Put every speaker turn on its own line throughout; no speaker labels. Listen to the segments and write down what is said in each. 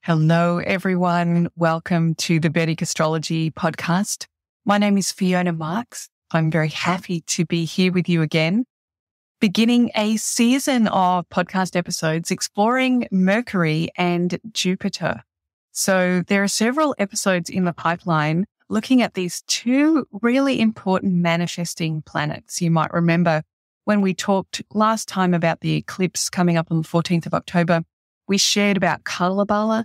Hello, everyone. Welcome to the Vedic Astrology podcast. My name is Fiona Marks. I'm very happy to be here with you again, beginning a season of podcast episodes exploring Mercury and Jupiter. So there are several episodes in the pipeline looking at these two really important manifesting planets. You might remember when we talked last time about the eclipse coming up on the 14th of October, we shared about Kalabala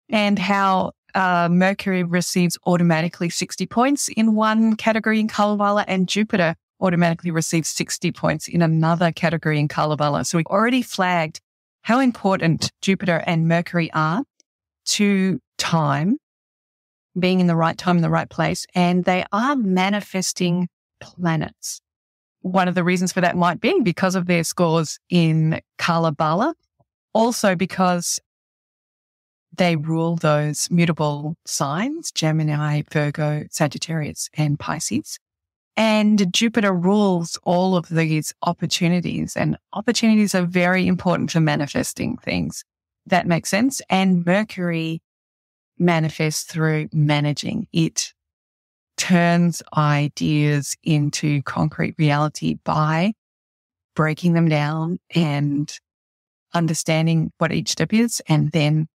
and how Mercury receives automatically 60 points in one category in Kalabala and Jupiter automatically receives 60 points in another category in Kalabala. So we already flagged how important Jupiter and Mercury are to time, being in the right time in the right place, and they are manifesting planets. One of the reasons for that might be because of their scores in Kalabala, also because they rule those mutable signs, Gemini, Virgo, Sagittarius, and Pisces. And Jupiter rules all of these opportunities, and opportunities are very important for manifesting things. That makes sense. And Mercury manifests through managing. It turns ideas into concrete reality by breaking them down and understanding what each step is, and then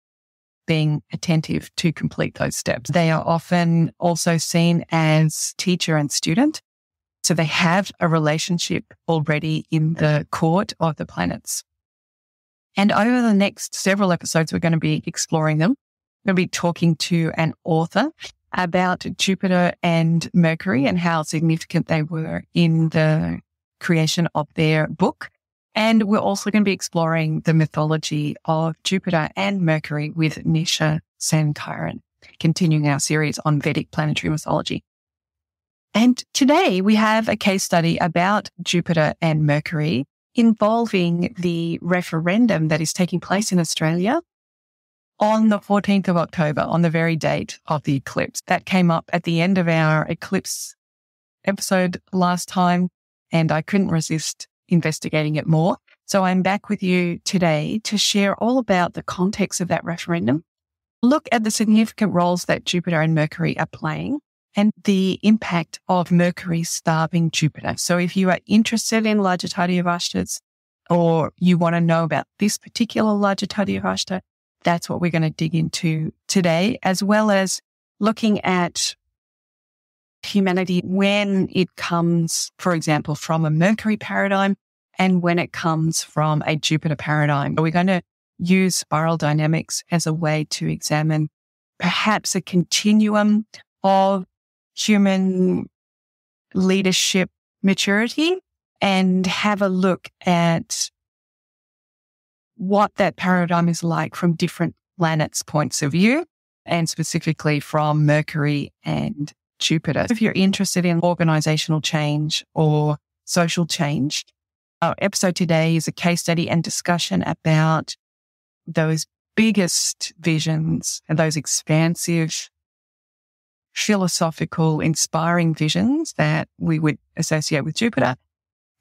being attentive to complete those steps. They are often also seen as teacher and student. So they have a relationship already in the court of the planets. And over the next several episodes, we're going to be exploring them. We're going to be talking to an author about Jupiter and Mercury and how significant they were in the creation of their book. And we're also going to be exploring the mythology of Jupiter and Mercury with Nisha Sankaran, continuing our series on Vedic planetary mythology. And today we have a case study about Jupiter and Mercury involving the referendum that is taking place in Australia on the 14th of October, on the very date of the eclipse. That came up at the end of our eclipse episode last time, and I couldn't resist investigating it more. So I'm back with you today to share all about the context of that referendum, look at the significant roles that Jupiter and Mercury are playing, and the impact of Mercury starving Jupiter. So if you are interested in Lajjitaadi Avasthas, or you want to know about this particular Lajjitaadi Avasthas, that's what we're going to dig into today, as well as looking at humanity when it comes, for example, from a Mercury paradigm and when it comes from a Jupiter paradigm. We're going to use spiral dynamics as a way to examine perhaps a continuum of human leadership maturity and have a look at what that paradigm is like from different planets' points of view, and specifically from Mercury and Jupiter. If you're interested in organizational change or social change, our episode today is a case study and discussion about those biggest visions and those expansive, philosophical, inspiring visions that we would associate with Jupiter,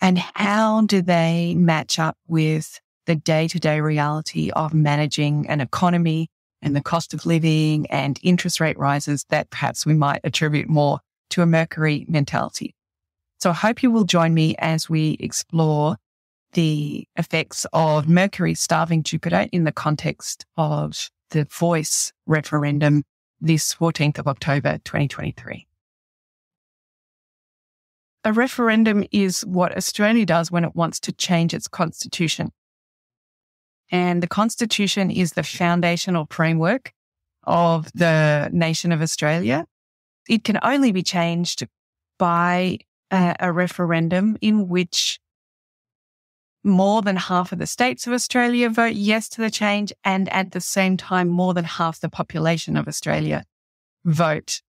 and how do they match up with the day-to-day reality of managing an economy and the cost of living and interest rate rises that perhaps we might attribute more to a Mercury mentality. So I hope you will join me as we explore the effects of Mercury starving Jupiter in the context of the Voice referendum this 14th of October, 2023. A referendum is what Australia does when it wants to change its constitution. And the Constitution is the foundational framework of the nation of Australia. It can only be changed by a referendum in which more than half of the states of Australia vote yes to the change, and at the same time, more than half the population of Australia vote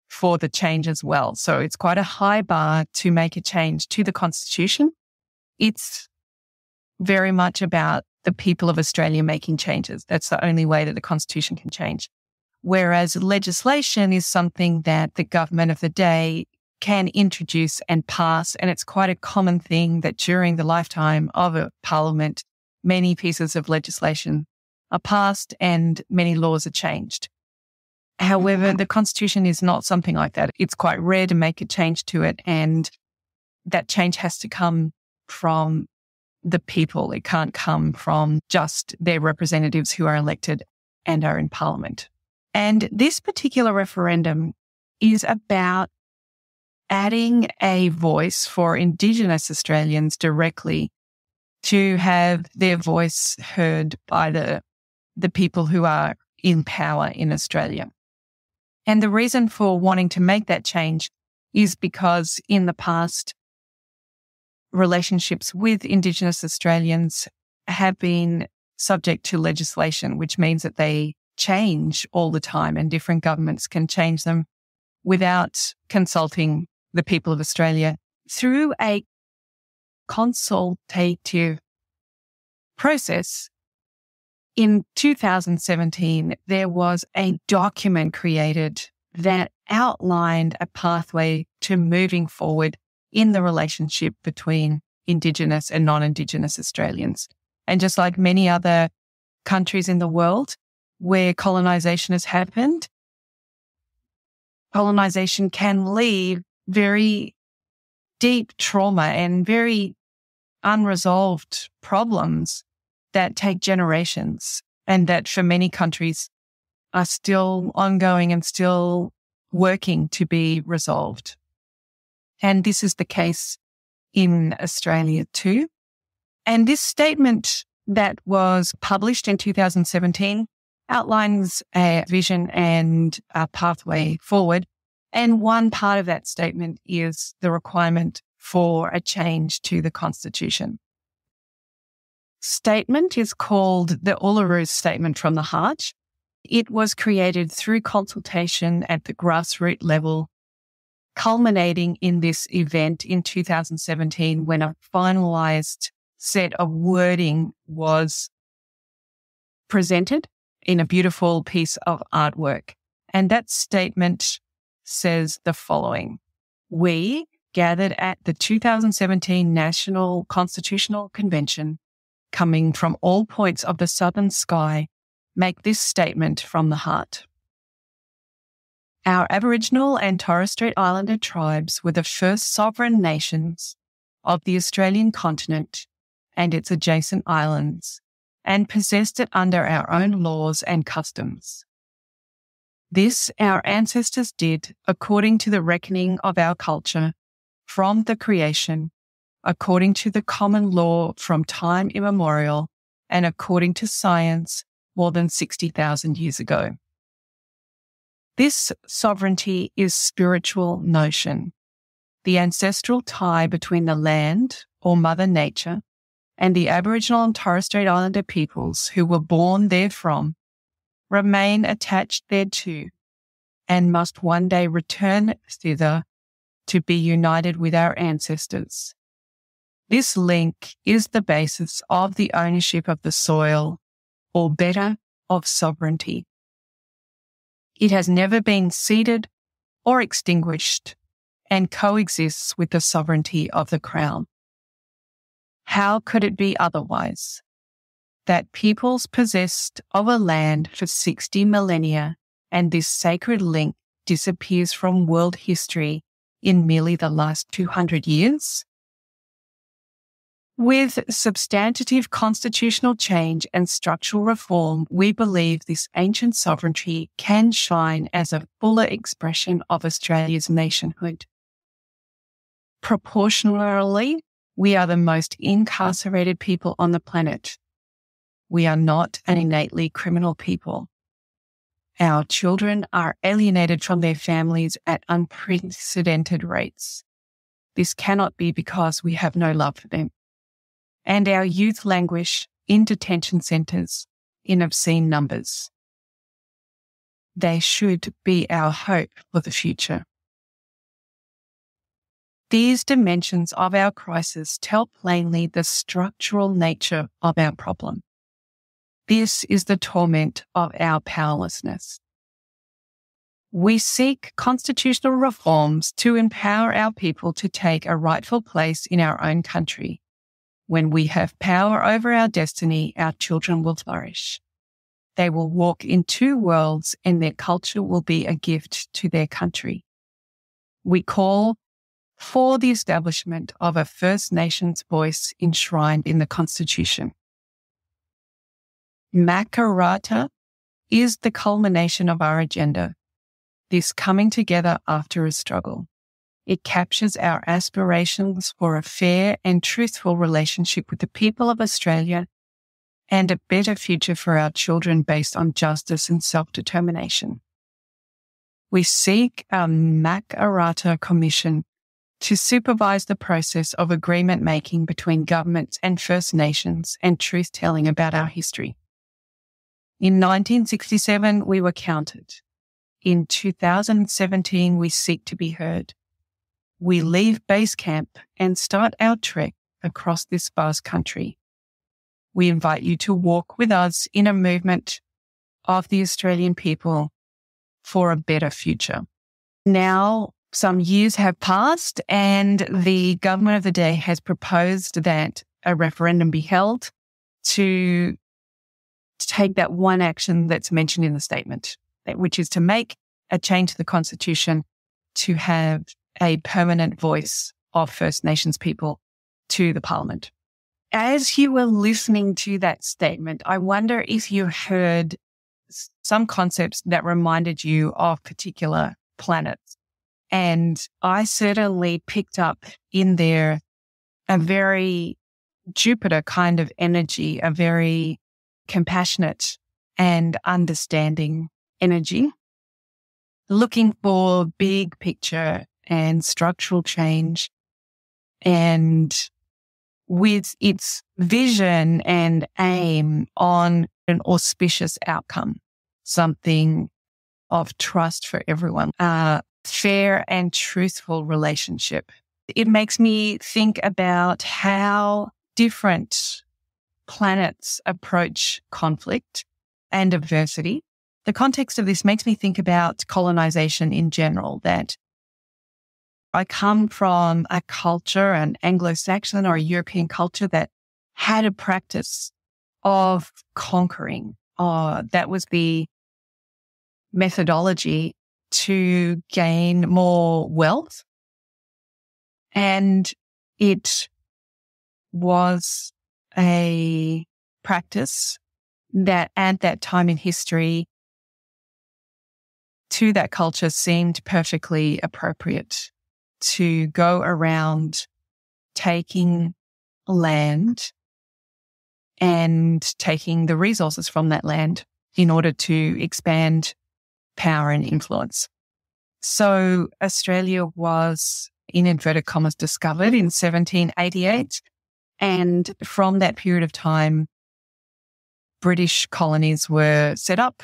for the change as well. So it's quite a high bar to make a change to the Constitution. It's very much about the people of Australia making changes. That's the only way that the Constitution can change. Whereas legislation is something that the government of the day can introduce and pass. And it's quite a common thing that during the lifetime of a parliament, many pieces of legislation are passed and many laws are changed. However, the Constitution is not something like that. It's quite rare to make a change to it, and that change has to come from the people. It can't come from just their representatives who are elected and are in Parliament. And this particular referendum is about adding a voice for Indigenous Australians directly to have their voice heard by the people who are in power in Australia. And the reason for wanting to make that change is because in the past, relationships with Indigenous Australians have been subject to legislation, which means that they change all the time and different governments can change them without consulting the people of Australia. Through a consultative process, in 2017, there was a document created that outlined a pathway to moving forward in the relationship between Indigenous and non-Indigenous Australians. And just like many other countries in the world where colonisation has happened, colonisation can leave very deep trauma and very unresolved problems that take generations and that for many countries are still ongoing and still working to be resolved. And this is the case in Australia too. And this statement that was published in 2017 outlines a vision and a pathway forward. And one part of that statement is the requirement for a change to the Constitution. Statement is called the Uluru Statement from the Heart. It was created through consultation at the grassroots level, culminating in this event in 2017 when a finalised set of wording was presented in a beautiful piece of artwork. And that statement says the following: we gathered at the 2017 National Constitutional Convention, coming from all points of the southern sky, make this statement from the heart. Our Aboriginal and Torres Strait Islander tribes were the first sovereign nations of the Australian continent and its adjacent islands, and possessed it under our own laws and customs. This our ancestors did according to the reckoning of our culture from the creation, according to the common law from time immemorial, and according to science more than 60,000 years ago. This sovereignty is spiritual notion, the ancestral tie between the land, or Mother Nature, and the Aboriginal and Torres Strait Islander peoples who were born therefrom, remain attached thereto, and must one day return thither to be united with our ancestors. This link is the basis of the ownership of the soil, or better, of sovereignty. It has never been ceded or extinguished and coexists with the sovereignty of the Crown. How could it be otherwise? That peoples possessed of a land for 60 millennia and this sacred link disappears from world history in merely the last 200 years? With substantive constitutional change and structural reform, we believe this ancient sovereignty can shine as a fuller expression of Australia's nationhood. Proportionally, we are the most incarcerated people on the planet. We are not an innately criminal people. Our children are alienated from their families at unprecedented rates. This cannot be because we have no love for them. And our youth languish in detention centres in obscene numbers. They should be our hope for the future. These dimensions of our crisis tell plainly the structural nature of our problem. This is the torment of our powerlessness. We seek constitutional reforms to empower our people to take a rightful place in our own country. When we have power over our destiny, our children will flourish. they will walk in two worlds and their culture will be a gift to their country. We call for the establishment of a First Nations voice enshrined in the Constitution. Makarrata is the culmination of our agenda, this coming together after a struggle. It captures our aspirations for a fair and truthful relationship with the people of Australia and a better future for our children based on justice and self-determination. We seek a Makarrata Commission to supervise the process of agreement making between governments and First Nations and truth-telling about our history. In 1967, we were counted. In 2017, we seek to be heard. We leave base camp and start our trek across this vast country. We invite you to walk with us in a movement of the Australian people for a better future. Now, some years have passed and the government of the day has proposed that a referendum be held to take that one action that's mentioned in the statement, which is to make a change to the Constitution to have a permanent voice of First Nations people to the Parliament. As you were listening to that statement, I wonder if you heard some concepts that reminded you of particular planets. And I certainly picked up in there a very Jupiter kind of energy, a very compassionate and understanding energy, looking for big picture and structural change, and with its vision and aim on an auspicious outcome, something of trust for everyone, a fair and truthful relationship. It makes me think about how different planets approach conflict and adversity. The context of this makes me think about colonization in general, that I come from a culture, an Anglo-Saxon or a European culture that had a practice of conquering. That was the methodology to gain more wealth. And it was a practice that at that time in history to that culture seemed perfectly appropriate, to go around taking land and taking the resources from that land in order to expand power and influence. So Australia was, in inverted commas, discovered in 1788. And from that period of time, British colonies were set up,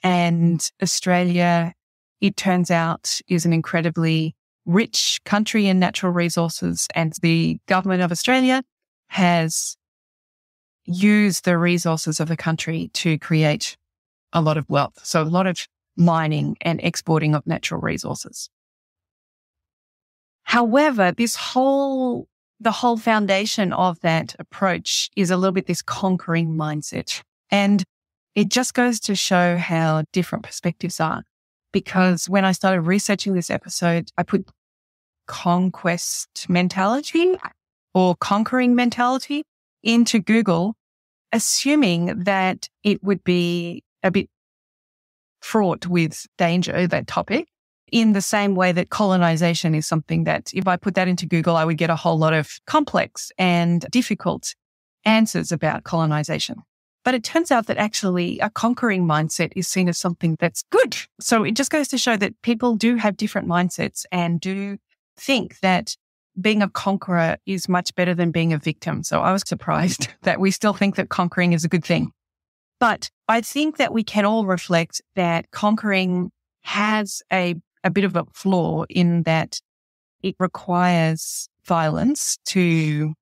and Australia, it turns out, is an incredibly rich country in natural resources, and the government of Australia has used the resources of the country to create a lot of wealth. So a lot of mining and exporting of natural resources. However, the whole foundation of that approach is a little bit this conquering mindset. And it just goes to show how different perspectives are. Because when I started researching this episode, I put conquest mentality or conquering mentality into Google, assuming that it would be a bit fraught with danger, that topic, in the same way that colonization is something that if I put that into Google, I would get a whole lot of complex and difficult answers about colonization. But it turns out that actually a conquering mindset is seen as something that's good. So it just goes to show that people do have different mindsets and do think that being a conqueror is much better than being a victim. So I was surprised that we still think that conquering is a good thing. But I think that we can all reflect that conquering has a bit of a flaw in that it requires violence to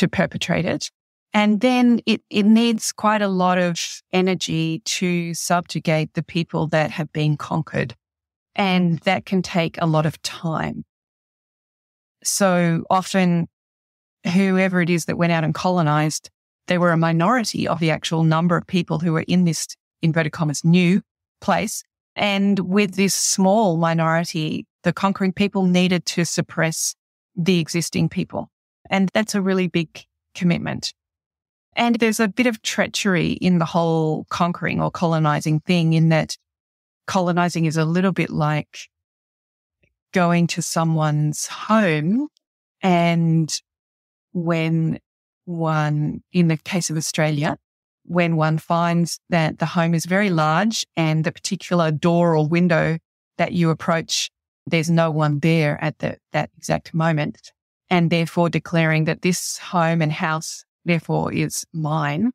perpetrate it. And then it needs quite a lot of energy to subjugate the people that have been conquered. And that can take a lot of time. So often, whoever it is that went out and colonized they were a minority of the actual number of people who were in this, inverted commas, new place. And with this small minority, the conquering people needed to suppress the existing people. And that's a really big commitment. And there's a bit of treachery in the whole conquering or colonizing thing, in that colonizing is a little bit like going to someone's home, and when one, in the case of Australia, when one finds that the home is very large and the particular door or window that you approach, there's no one there at that exact moment, and therefore declaring that this home and house therefore is mine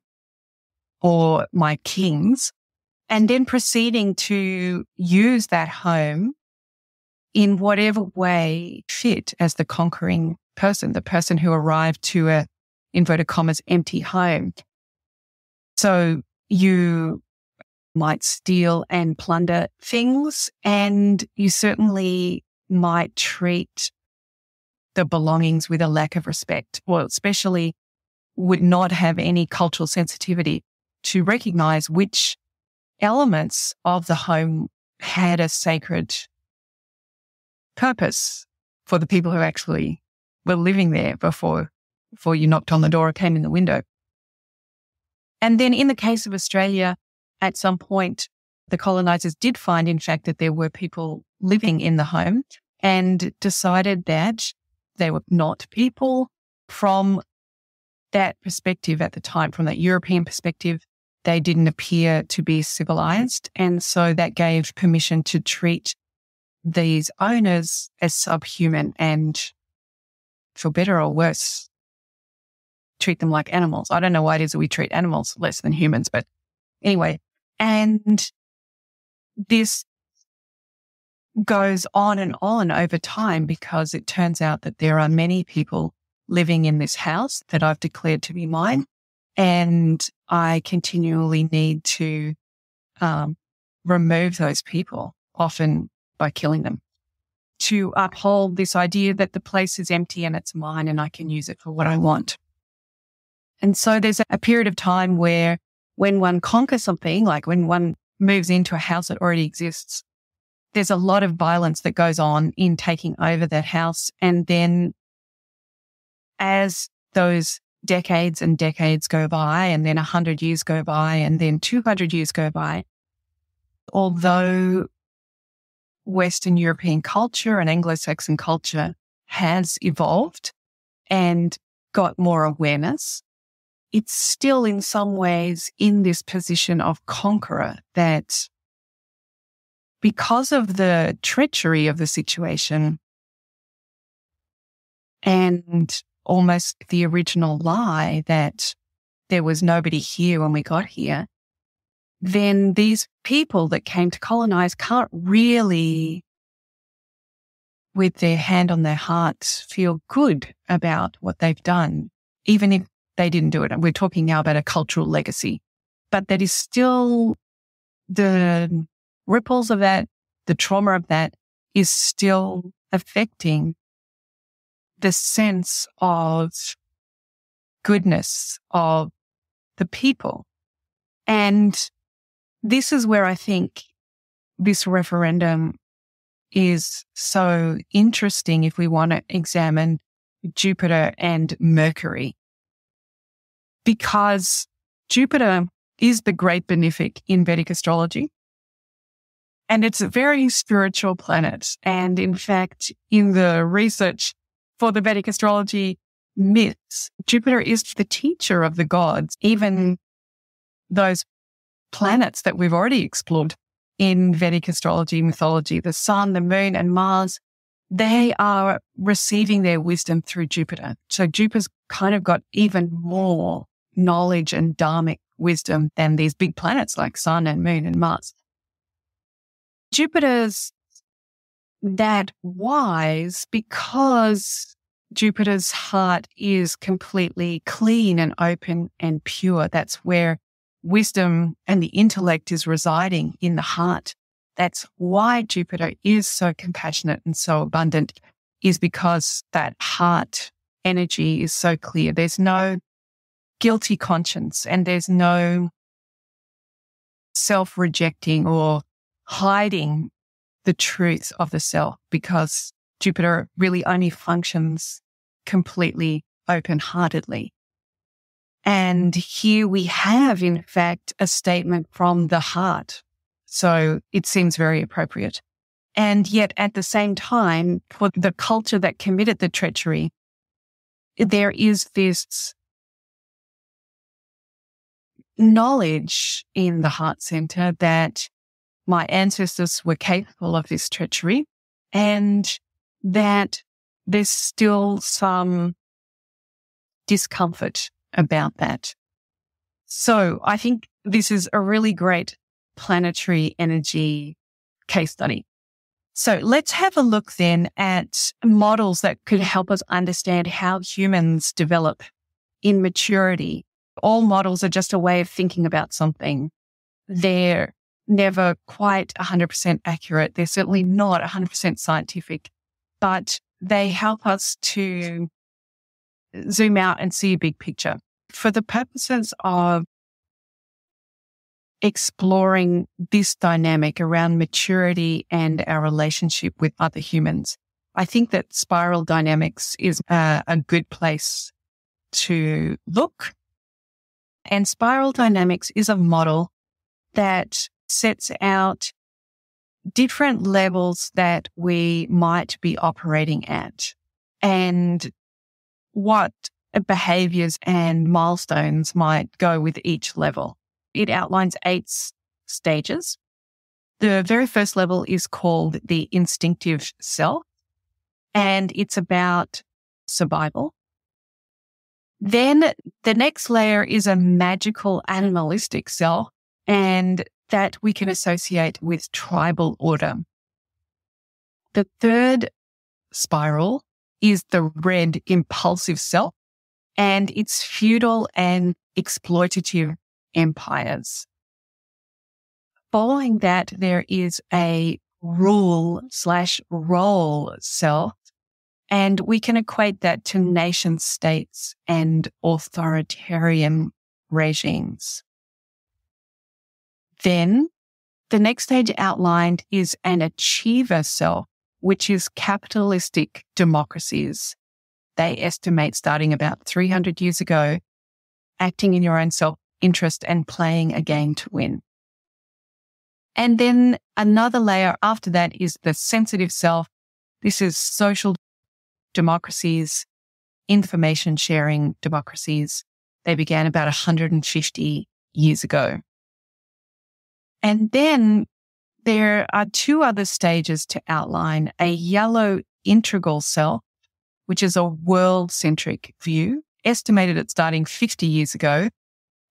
or my king's, and then proceeding to use that home in whatever way fit as the conquering person, the person who arrived to a, inverted commas, empty home. So you might steal and plunder things, and you certainly might treat the belongings with a lack of respect, or especially would not have any cultural sensitivity to recognize which elements of the home had a sacred purpose for the people who actually were living there before you knocked on the door or came in the window. And then in the case of Australia, at some point, the colonizers did find, in fact, that there were people living in the home, and decided that they were not people. From that perspective at the time, from that European perspective, they didn't appear to be civilized. And so that gave permission to treat these owners as subhuman and, for better or worse, treat them like animals. I don't know why it is that we treat animals less than humans, but anyway. And this goes on and on over time, because it turns out that there are many people living in this house that I've declared to be mine, and I continually need to remove those people, often by killing them, to uphold this idea that the place is empty and it's mine and I can use it for what I want. And so there's a period of time where, when one conquers something, like when one moves into a house that already exists, there's a lot of violence that goes on in taking over that house. And then as those decades and decades go by, and then 100 years go by, and then 200 years go by, although Western European culture and Anglo-Saxon culture has evolved and got more awareness, it's still in some ways in this position of conqueror, that because of the treachery of the situation and almost the original lie that there was nobody here when we got here, then these people that came to colonize can't really, with their hand on their heart, feel good about what they've done, even if they didn't do it. And we're talking now about a cultural legacy, but that is still, the ripples of that, the trauma of that is still affecting the sense of goodness of the people. And this is where I think this referendum is so interesting if we want to examine Jupiter and Mercury, because Jupiter is the great benefic in Vedic astrology, and it's a very spiritual planet. And in fact, in the research for the Vedic astrology myths, Jupiter is the teacher of the gods. Even those planets that we've already explored in Vedic astrology mythology, the Sun, the Moon, and Mars, they are receiving their wisdom through Jupiter. So Jupiter's kind of got even more knowledge and dharmic wisdom than these big planets like Sun and Moon and Mars. Jupiter's that wise because Jupiter's heart is completely clean and open and pure. That's where wisdom and the intellect is residing, in the heart. That's why Jupiter is so compassionate and so abundant, is because that heart energy is so clear. There's no guilty conscience and there's no self-rejecting or hiding the truth of the self, because Jupiter really only functions completely open-heartedly. And here we have, in fact, a statement from the heart. So it seems very appropriate. And yet at the same time, for the culture that committed the treachery, there is this knowledge in the heart center that my ancestors were capable of this treachery and that there's still some discomfort about that. So I think this is a really great planetary energy case study. So let's have a look then at models that could help us understand how humans develop in maturity. All models are just a way of thinking about something. They're never quite 100% accurate. They're certainly not 100% scientific, but they help us to zoom out and see a big picture. For the purposes of exploring this dynamic around maturity and our relationship with other humans, I think that spiral dynamics is a good place to look. And spiral dynamics is a model that sets out different levels that we might be operating at and what behaviors and milestones might go with each level. It outlines 8 stages. The very first level is called the instinctive self, and it's about survival. Then the next layer is a magical animalistic self, and that we can associate with tribal order. The third spiral is the red impulsive self, and it's feudal and exploitative empires. Following that, there is a rule/role self, and we can equate that to nation states and authoritarian regimes. Then the next stage outlined is an achiever self, which is capitalistic democracies. They estimate starting about 300 years ago, acting in your own self-interest and playing a game to win. And then another layer after that is the sensitive self. This is social democracies, information sharing democracies. They began about 150 years ago. And then there are 2 other stages to outline: a yellow integral self, which is a world-centric view, estimated at starting 50 years ago.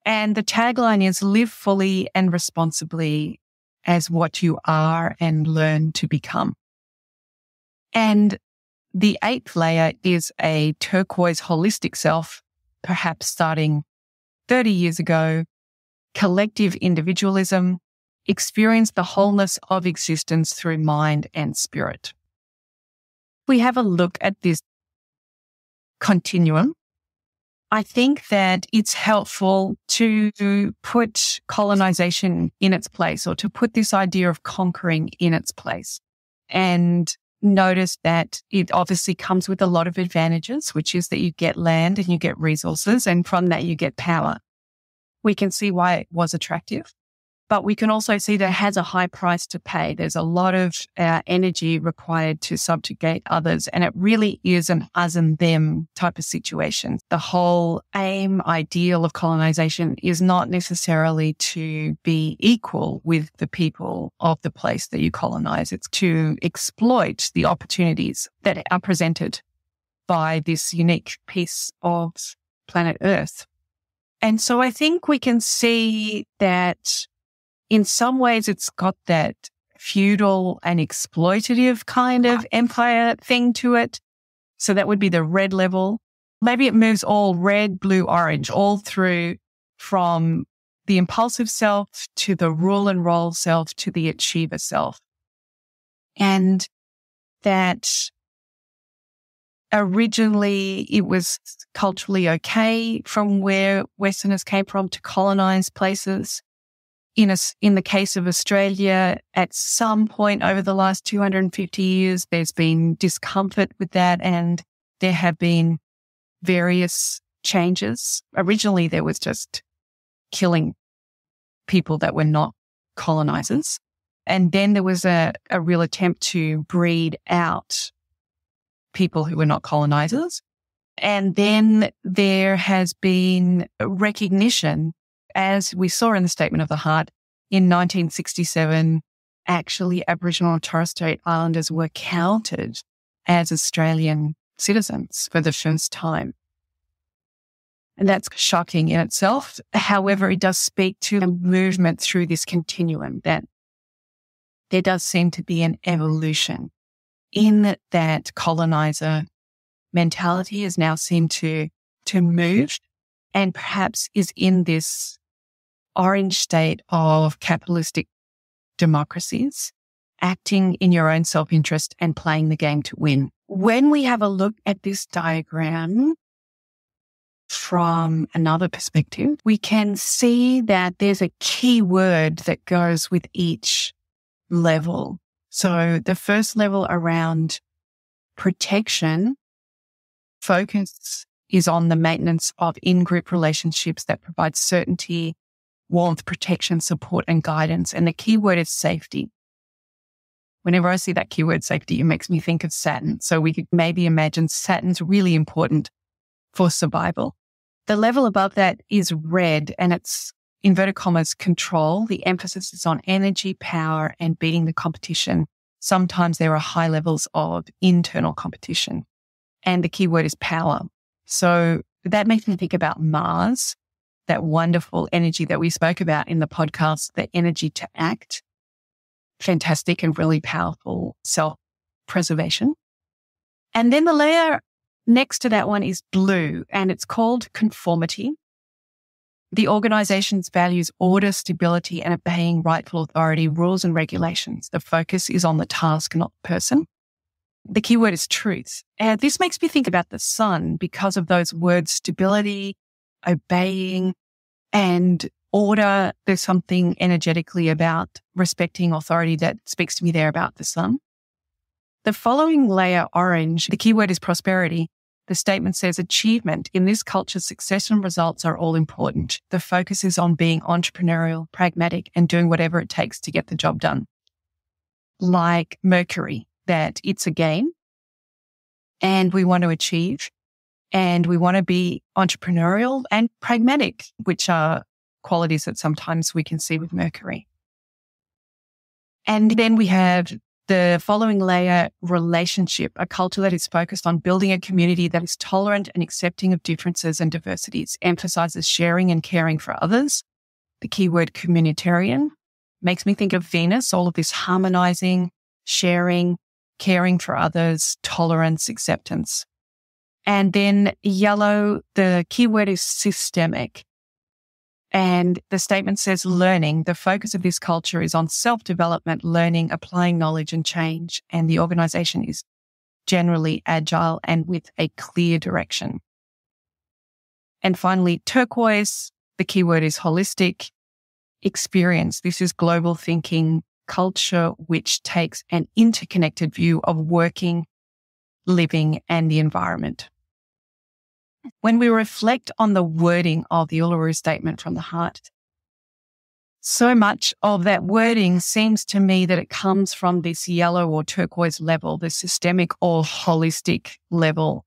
And the tagline is live fully and responsibly as what you are and learn to become. And the 8th layer is a turquoise holistic self, perhaps starting 30 years ago, collective individualism, experience the wholeness of existence through mind and spirit. We have a look at this continuum. I think that it's helpful to put colonization in its place, or to put this idea of conquering in its place, and notice that it obviously comes with a lot of advantages, which is that you get land and you get resources, and from that you get power. We can see why it was attractive, but we can also see that it has a high price to pay. There's a lot of energy required to subjugate others, and it really is an us and them type of situation. The whole ideal of colonization is not necessarily to be equal with the people of the place that you colonize. It's to exploit the opportunities that are presented by this unique piece of planet Earth. And so I think we can see that in some ways, it's got that feudal and exploitative kind of empire thing to it. So that would be the red level. Maybe it moves all red, blue, orange, all through from the impulsive self to the rule and roll self to the achiever self. And that Originally, it was culturally okay from where Westerners came from to colonize places. In the case of Australia, at some point over the last 250 years, there's been discomfort with that, and there have been various changes. Originally, there was just killing people that were not colonizers. And then there was a real attempt to breed out people who were not colonizers. And then there has been recognition, as we saw in the Statement of the Heart in 1967, actually Aboriginal and Torres Strait Islanders were counted as Australian citizens for the first time. And that's shocking in itself. However, it does speak to the movement through this continuum that there does seem to be an evolution in that colonizer mentality has now seemed to move, and perhaps is in this orange state of capitalistic democracies, acting in your own self-interest and playing the game to win. When we have a look at this diagram from another perspective, we can see that there's a key word that goes with each level. So the first level around protection focus is on the maintenance of in-group relationships that provide certainty, warmth, protection, support, and guidance. And the key word is safety. Whenever I see that keyword safety, it makes me think of Saturn. So we could maybe imagine Saturn's really important for survival. The level above that is red, and it's inverted commas control. The emphasis is on energy, power, and beating the competition. Sometimes there are high levels of internal competition, and the key word is power. So that makes me think about Mars, that wonderful energy that we spoke about in the podcast, the energy to act. Fantastic and really powerful self-preservation. And then the layer next to that one is blue, and it's called conformity. The organization's values order, stability, and obeying rightful authority, rules, and regulations. The focus is on the task, not the person. The key word is truth. And this makes me think about the sun because of those words, stability, obeying, and order. There's something energetically about respecting authority that speaks to me there about the sun. The following layer, orange, the key word is prosperity. The statement says achievement. In this culture, success and results are all important. The focus is on being entrepreneurial, pragmatic, and doing whatever it takes to get the job done. Like Mercury, that it's a game and we want to achieve and we want to be entrepreneurial and pragmatic, which are qualities that sometimes we can see with Mercury. And then we have the following layer, relationship, a culture that is focused on building a community that is tolerant and accepting of differences and diversities, emphasizes sharing and caring for others. The keyword communitarian makes me think of Venus, all of this harmonizing, sharing, caring for others, tolerance, acceptance. And then yellow, the keyword is systemic. And the statement says learning. The focus of this culture is on self-development, learning, applying knowledge and change. And the organization is generally agile and with a clear direction. And finally, turquoise, the keyword is holistic experience. This is global thinking culture, which takes an interconnected view of working, living, and the environment. When we reflect on the wording of the Uluru Statement from the Heart, so much of that wording seems to me that it comes from this yellow or turquoise level, the systemic or holistic level.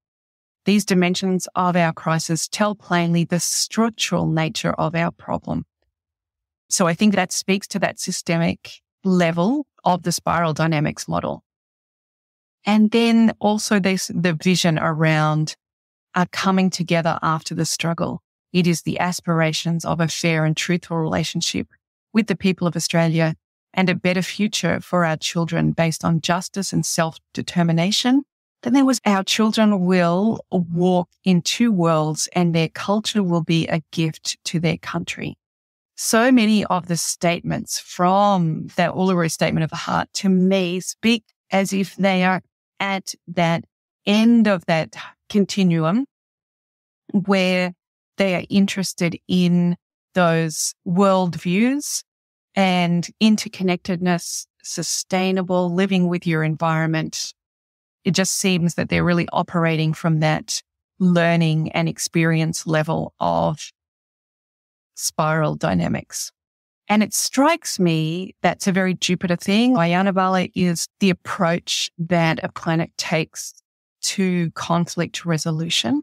These dimensions of our crisis tell plainly the structural nature of our problem. So I think that speaks to that systemic level of the spiral dynamics model. And then also the vision around are coming together after the struggle. It is the aspirations of a fair and truthful relationship with the people of Australia and a better future for our children based on justice and self-determination. Then there was our children will walk in two worlds and their culture will be a gift to their country. So many of the statements from that Uluru Statement of the Heart to me speak as if they are at that end of that continuum where they are interested in those worldviews and interconnectedness, sustainable living with your environment. It just seems that they're really operating from that learning and experience level of spiral dynamics. And it strikes me that's a very Jupiter thing. Ayanabala is the approach that a planet takes to conflict resolution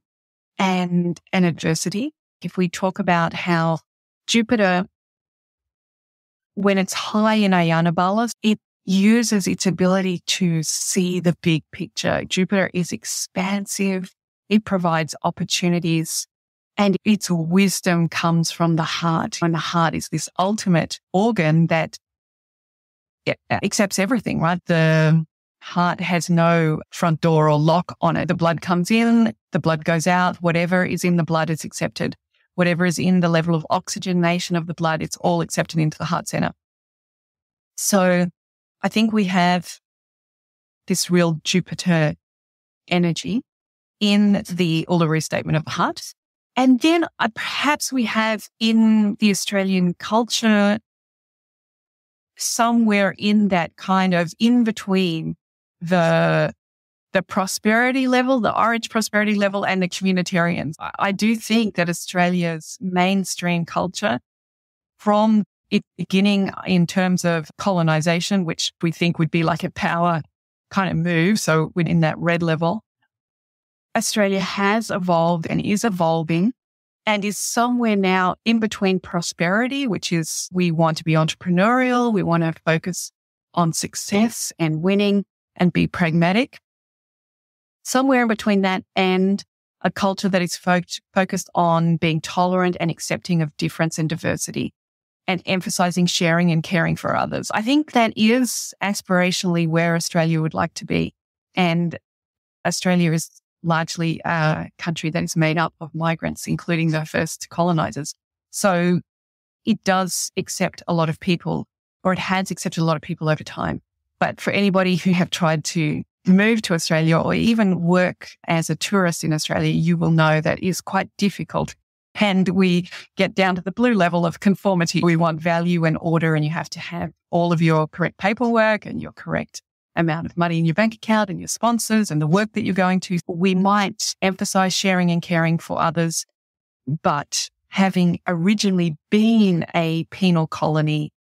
and adversity. If we talk about how Jupiter, when it's high in Ayanabala, it uses its ability to see the big picture. Jupiter is expansive. It provides opportunities, and its wisdom comes from the heart. And the heart is this ultimate organ that accepts everything, right? The heart has no front door or lock on it. The blood comes in, the blood goes out. Whatever is in the blood is accepted. Whatever is in the level of oxygenation of the blood, it's all accepted into the heart center. So I think we have this real Jupiter energy in the Uluru statement of the heart. And then perhaps we have in the Australian culture somewhere in that kind of in between the prosperity level, the orange prosperity level, and the communitarians. I do think that Australia's mainstream culture from its beginning in terms of colonization, which we think would be like a power kind of move, so we're in that red level, Australia has evolved and is evolving and is somewhere now in between prosperity, which is we want to be entrepreneurial, we want to focus on success and winning and be pragmatic. Somewhere in between that and a culture that is focused on being tolerant and accepting of difference and diversity and emphasizing sharing and caring for others. I think that is aspirationally where Australia would like to be. And Australia is largely a country that is made up of migrants, including the first colonizers. So it does accept a lot of people, or it has accepted a lot of people over time. But for anybody who have tried to move to Australia or even work as a tourist in Australia, you will know that is quite difficult. And we get down to the blue level of conformity. We want value and order, and you have to have all of your correct paperwork and your correct amount of money in your bank account and your sponsors and the work that you're going to. We might emphasize sharing and caring for others, but having originally been a penal colony,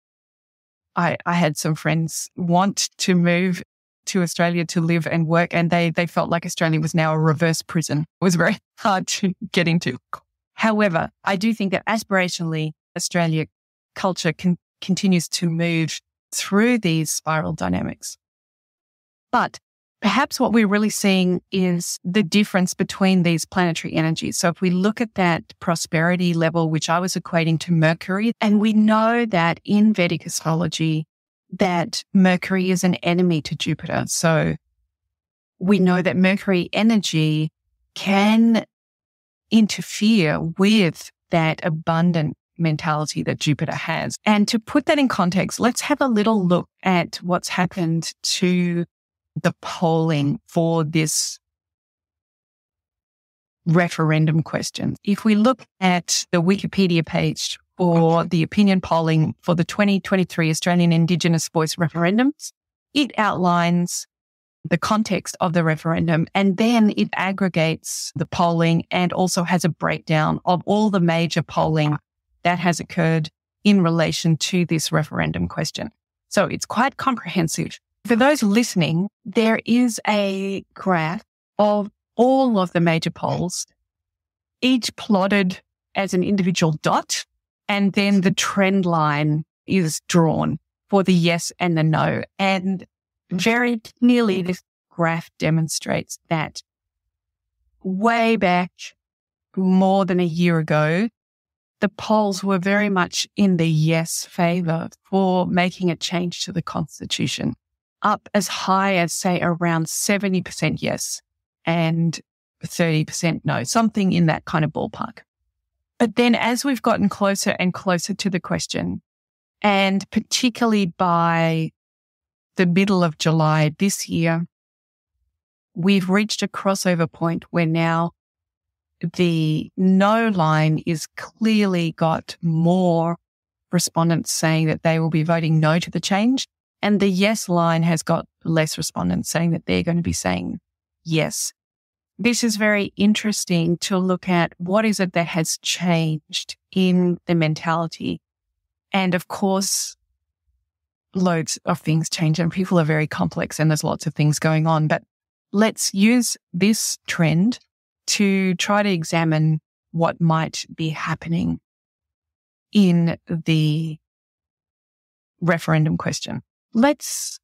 I had some friends want to move to Australia to live and work, and they felt like Australia was now a reverse prison. It was very hard to get into. However, I do think that aspirationally, Australia culture continues to move through these spiral dynamics. But perhaps what we're really seeing is the difference between these planetary energies. So if we look at that prosperity level, which I was equating to Mercury, and we know that in Vedic astrology, that Mercury is an enemy to Jupiter. So we know that Mercury energy can interfere with that abundant mentality that Jupiter has. And to put that in context, let's have a little look at what's happened to the polling for this referendum question. If we look at the Wikipedia page for the opinion polling for the 2023 Australian Indigenous Voice referendums, it outlines the context of the referendum, and then it aggregates the polling and also has a breakdown of all the major polling that has occurred in relation to this referendum question. So it's quite comprehensive. For those listening, there is a graph of all of the major polls, each plotted as an individual dot, and then the trend line is drawn for the yes and the no. And very clearly, this graph demonstrates that way back more than a year ago, the polls were very much in the yes favor for making a change to the Constitution, up as high as, say, around 70% yes and 30% no, something in that kind of ballpark. But then as we've gotten closer and closer to the question, and particularly by the middle of July this year, we've reached a crossover point where now the no line is clearly got more respondents saying that they will be voting no to the change. And the yes line has got less respondents saying that they're going to be saying yes. This is very interesting to look at what is it that has changed in the mentality. And of course, loads of things change and people are very complex and there's lots of things going on. But let's use this trend to try to examine what might be happening in the referendum question. Let's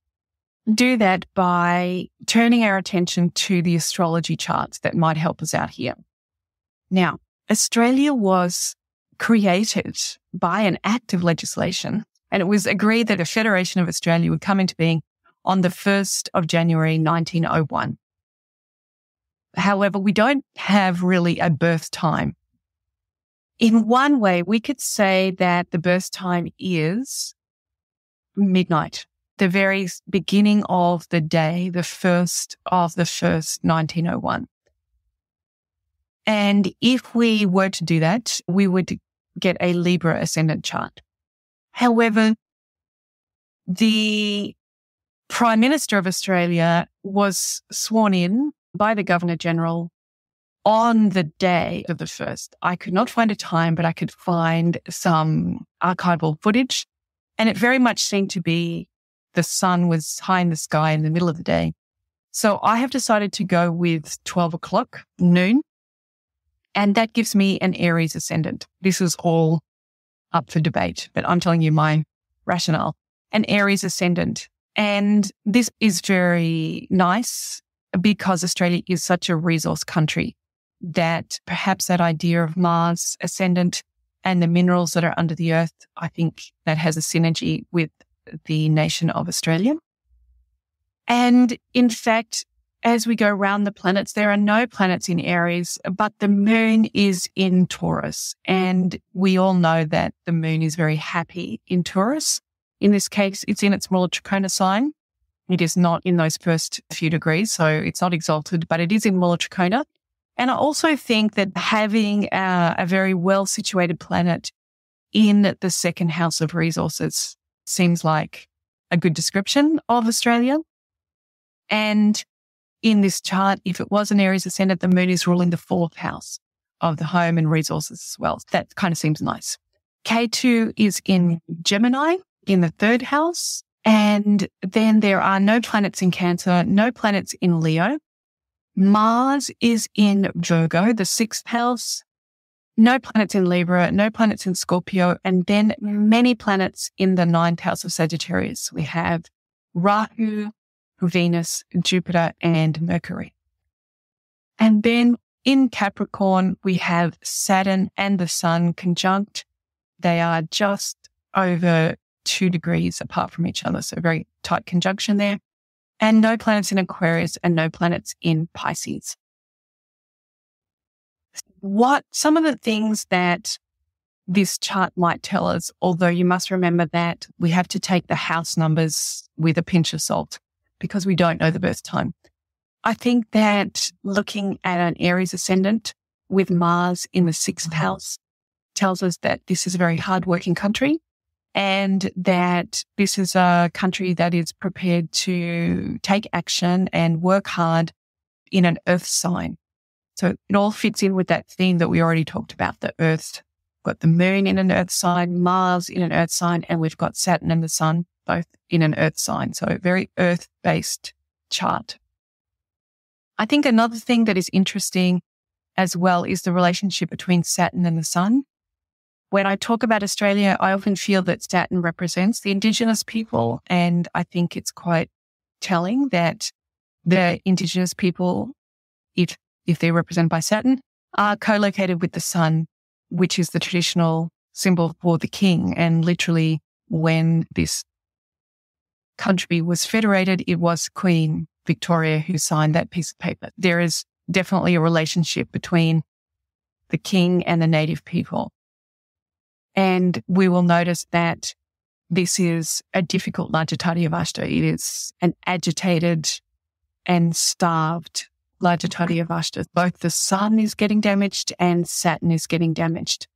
do that by turning our attention to the astrology charts that might help us out here. Now, Australia was created by an act of legislation, and it was agreed that a Federation of Australia would come into being on the 1st of January 1901. However, we don't have really a birth time. In one way, we could say that the birth time is midnight, the very beginning of the day, the 1st of the 1st, 1901. And if we were to do that, we would get a Libra ascendant chart. However, the Prime Minister of Australia was sworn in by the Governor-General on the day of the 1st. I could not find a time, but I could find some archival footage. And it very much seemed to be the sun was high in the sky in the middle of the day. So I have decided to go with 12 o'clock noon. And that gives me an Aries ascendant. This is all up for debate, but I'm telling you my rationale. An Aries ascendant. And this is very nice because Australia is such a resource country that perhaps that idea of Mars ascendant and the minerals that are under the earth, I think that has a synergy with the nation of Australia. And in fact, as we go around the planets, there are no planets in Aries, but the moon is in Taurus. And we all know that the moon is very happy in Taurus. In this case, it's in its Mula Trachona sign. It is not in those first few degrees, so it's not exalted, but it is in Mula Trachona. And I also think that having a very well-situated planet in the second house of resources seems like a good description of Australia. And in this chart, if it was an Aries ascendant, the moon is ruling the 4th house of the home and resources as well. That kind of seems nice. K2 is in Gemini in the 3rd house. And then there are no planets in Cancer, no planets in Leo. Mars is in Virgo, the 6th house. No planets in Libra, no planets in Scorpio, and then many planets in the 9th house of Sagittarius. We have Rahu, Venus, Jupiter, and Mercury. And then in Capricorn, we have Saturn and the Sun conjunct. They are just over 2 degrees apart from each other, so very tight conjunction there. And no planets in Aquarius and no planets in Pisces. Some of the things that this chart might tell us, although you must remember that we have to take the house numbers with a pinch of salt because we don't know the birth time. I think that looking at an Aries ascendant with Mars in the 6th house tells us that this is a very hardworking country and that this is a country that is prepared to take action and work hard in an earth sign. So it all fits in with that theme that we already talked about, the earth. We've got the moon in an earth sign, Mars in an earth sign, and we've got Saturn and the Sun both in an earth sign. So a very earth-based chart. I think another thing that is interesting as well is the relationship between Saturn and the Sun. When I talk about Australia, I often feel that Saturn represents the Indigenous people, and I think it's quite telling that the Indigenous people, if they're represented by Saturn, are co-located with the Sun, which is the traditional symbol for the king. And literally, when this country was federated, it was Queen Victoria who signed that piece of paper. There is definitely a relationship between the king and the native people. And we will notice that this is a difficult Lajjitaadi Avasthas. It is an agitated and starved Lajjitaadi Avasthas. Both the Sun is getting damaged and Saturn is getting damaged.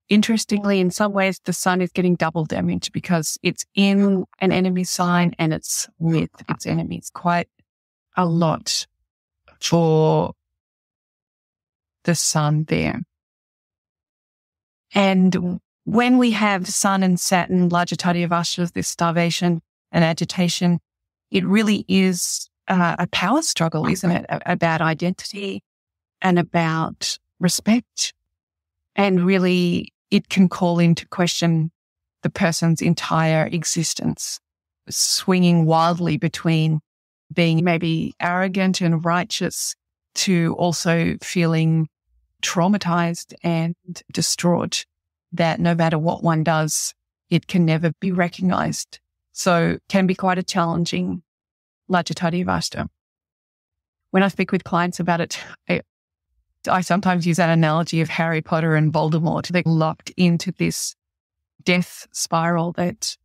Interestingly, in some ways, the Sun is getting double damage because it's in an enemy sign and it's with its enemies. Quite a lot for the Sun there. And when we have Sun and Saturn, Lajjitaadi Avasthas, this starvation and agitation, it really is a power struggle, isn't it? About identity and about respect. And really, it can call into question the person's entire existence, swinging wildly between being maybe arrogant and righteous to also feeling traumatized and distraught, that no matter what one does, it can never be recognized. So can be quite a challenging Lajjitaadi Avasthas. When I speak with clients about it, I sometimes use that analogy of Harry Potter and Voldemort. They're locked into this death spiral that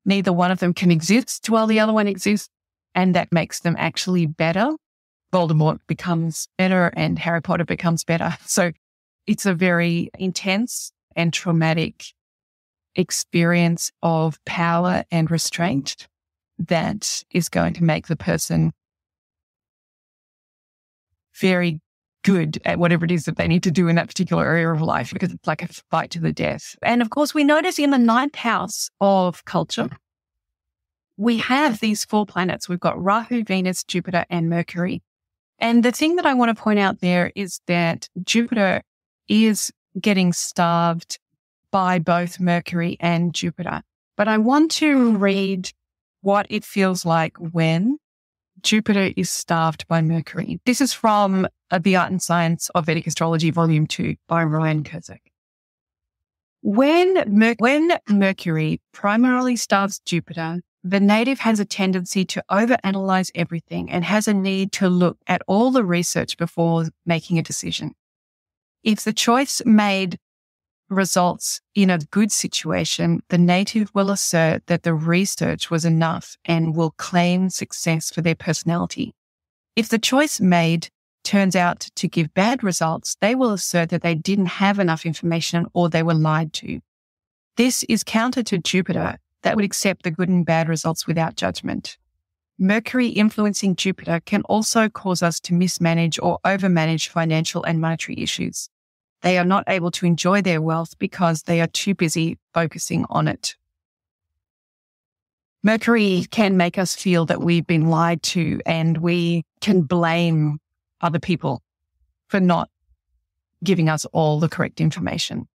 neither one of them can exist while the other one exists, and that makes them actually better. Voldemort becomes better and Harry Potter becomes better. So it's a very intense and traumatic experience of power and restraint that is going to make the person very good at whatever it is that they need to do in that particular area of life, because it's like a fight to the death. And of course, we notice in the ninth house of culture, we have these 4 planets. We've got Rahu, Venus, Jupiter, and Mercury. And the thing that I want to point out there is that Jupiter is getting starved by both Mercury and Jupiter. But I want to read what it feels like when Jupiter is starved by Mercury. This is from The Art and Science of Vedic Astrology, Volume 2 by Ryan Kurzak. When Mercury primarily starves Jupiter, the native has a tendency to overanalyze everything and has a need to look at all the research before making a decision. If the choice made results in a good situation, the native will assert that the research was enough and will claim success for their personality. If the choice made turns out to give bad results, they will assert that they didn't have enough information or they were lied to. This is counter to Jupiter, that would accept the good and bad results without judgment. Mercury influencing Jupiter can also cause us to mismanage or overmanage financial and monetary issues. They are not able to enjoy their wealth because they are too busy focusing on it. Mercury can make us feel that we've been lied to, and we can blame other people for not giving us all the correct information.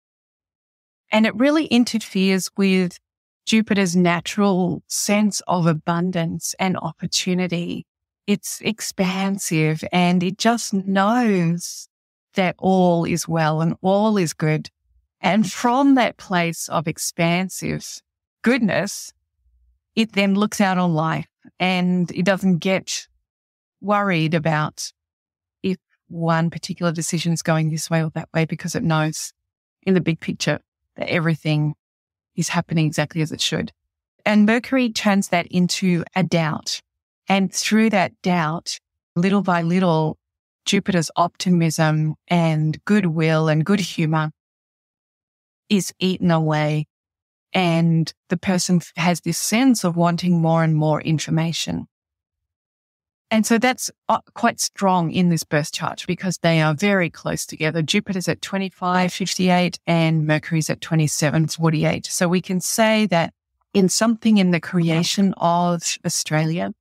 And it really interferes with Jupiter's natural sense of abundance and opportunity. It's expansive and it just knows that all is well and all is good. And from that place of expansive goodness, it then looks out on life and it doesn't get worried about if one particular decision is going this way or that way, because it knows in the big picture that everything is happening exactly as it should. And Mercury turns that into a doubt. And through that doubt, little by little, Jupiter's optimism and goodwill and good humor is eaten away. And the person has this sense of wanting more and more information. And so that's quite strong in this birth chart because they are very close together. Jupiter's at 25.58 and Mercury's at 27.48. So we can say that in something in the creation of Australia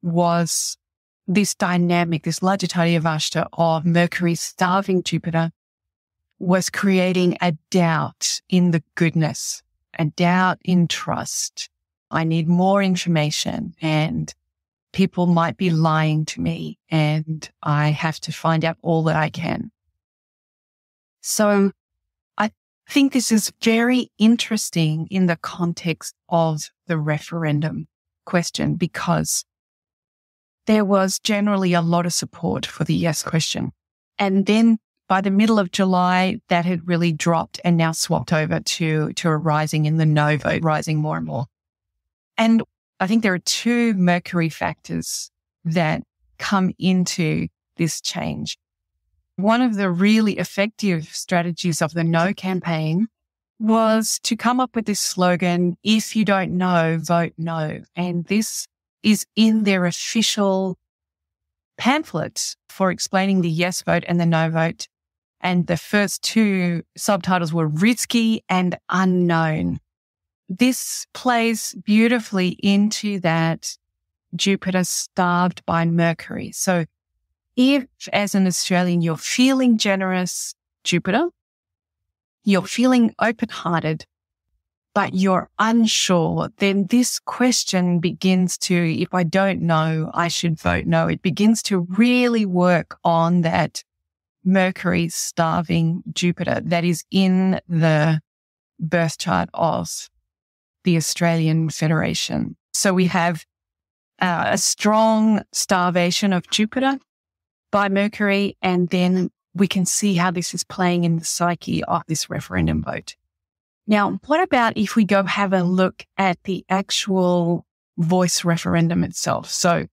was this dynamic, this Lajjitaadi Avasthas of Mercury starving Jupiter was creating a doubt in the goodness, a doubt in trust. I need more information and people might be lying to me and I have to find out all that I can. So I think this is very interesting in the context of the referendum question because there was generally a lot of support for the yes question. And then by the middle of July, that had really dropped and now swapped over to a rising in the no vote, rising more and more. And I think there are 2 Mercury factors that come into this change. One of the really effective strategies of the No campaign was to come up with this slogan, "If you don't know, vote no." And this is in their official pamphlet for explaining the yes vote and the no vote. And the first two subtitles were risky and unknown. This plays beautifully into that Jupiter starved by Mercury. So if, as an Australian, you're feeling generous, Jupiter, you're feeling open-hearted, but you're unsure, then this question begins to, if I don't know, I should vote no. It begins to really work on that Mercury starving Jupiter that is in the birth chart of the Australian Federation. So we have a strong starvation of Jupiter by Mercury, and then we can see how this is playing in the psyche of this referendum vote. Now, what about if we go have a look at the actual voice referendum itself? So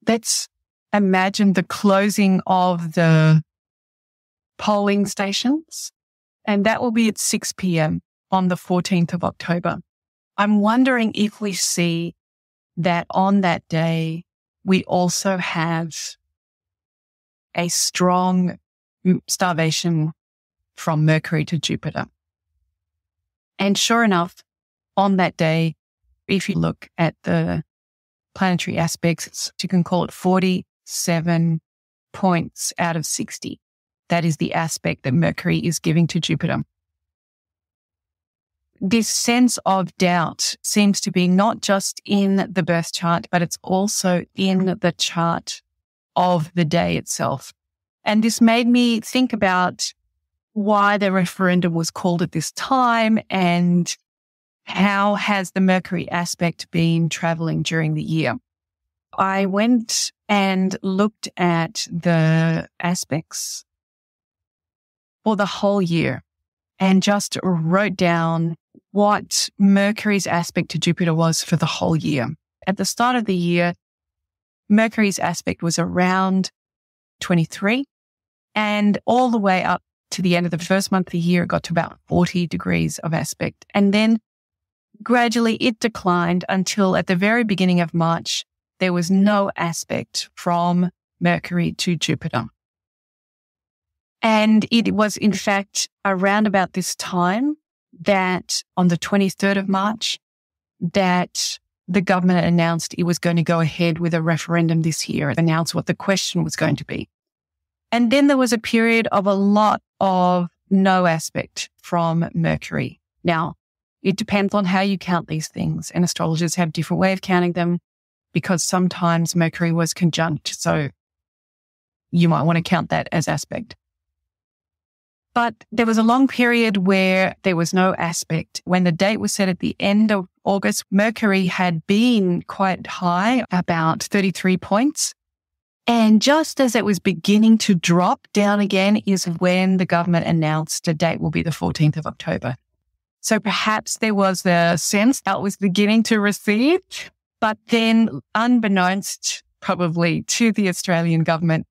let's imagine the closing of the polling stations, and that will be at 6 p.m. on the 14th of October. I'm wondering if we see that on that day, we also have a strong starvation from Mercury to Jupiter. And sure enough, on that day, if you look at the planetary aspects, you can call it 47 points out of 60. That is the aspect that Mercury is giving to Jupiter. This sense of doubt seems to be not just in the birth chart, but it's also in the chart of the day itself. And this made me think about why the referendum was called at this time and how has the Mercury aspect been traveling during the year. I went and looked at the aspects for the whole year and just wrote down what Mercury's aspect to Jupiter was for the whole year. At the start of the year, Mercury's aspect was around 23, and all the way up to the end of the first month of the year, it got to about 40 degrees of aspect. And then gradually it declined until at the very beginning of March, there was no aspect from Mercury to Jupiter. And it was, in fact, around about this time that on the 23rd of March, that the government announced it was going to go ahead with a referendum this year. It announced what the question was going to be. And then there was a period of a lot of no aspect from Mercury. Now, it depends on how you count these things, and astrologers have a different way of counting them because sometimes Mercury was conjunct. So you might want to count that as aspect. But there was a long period where there was no aspect. When the date was set at the end of August, Mercury had been quite high, about 33 points. And just as it was beginning to drop down again is when the government announced the date will be the 14th of October. So perhaps there was the sense that was beginning to recede, but then unbeknownst probably to the Australian government,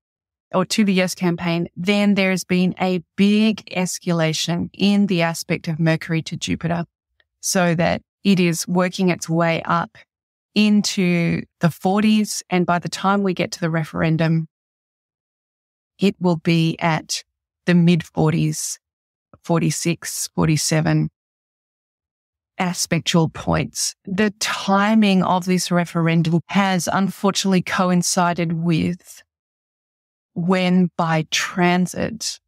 or to the Yes campaign, then there's been a big escalation in the aspect of Mercury to Jupiter so that it is working its way up into the 40s. And by the time we get to the referendum, it will be at the mid 40s, 46, 47 aspectual points. The timing of this referendum has unfortunately coincided with when by transit,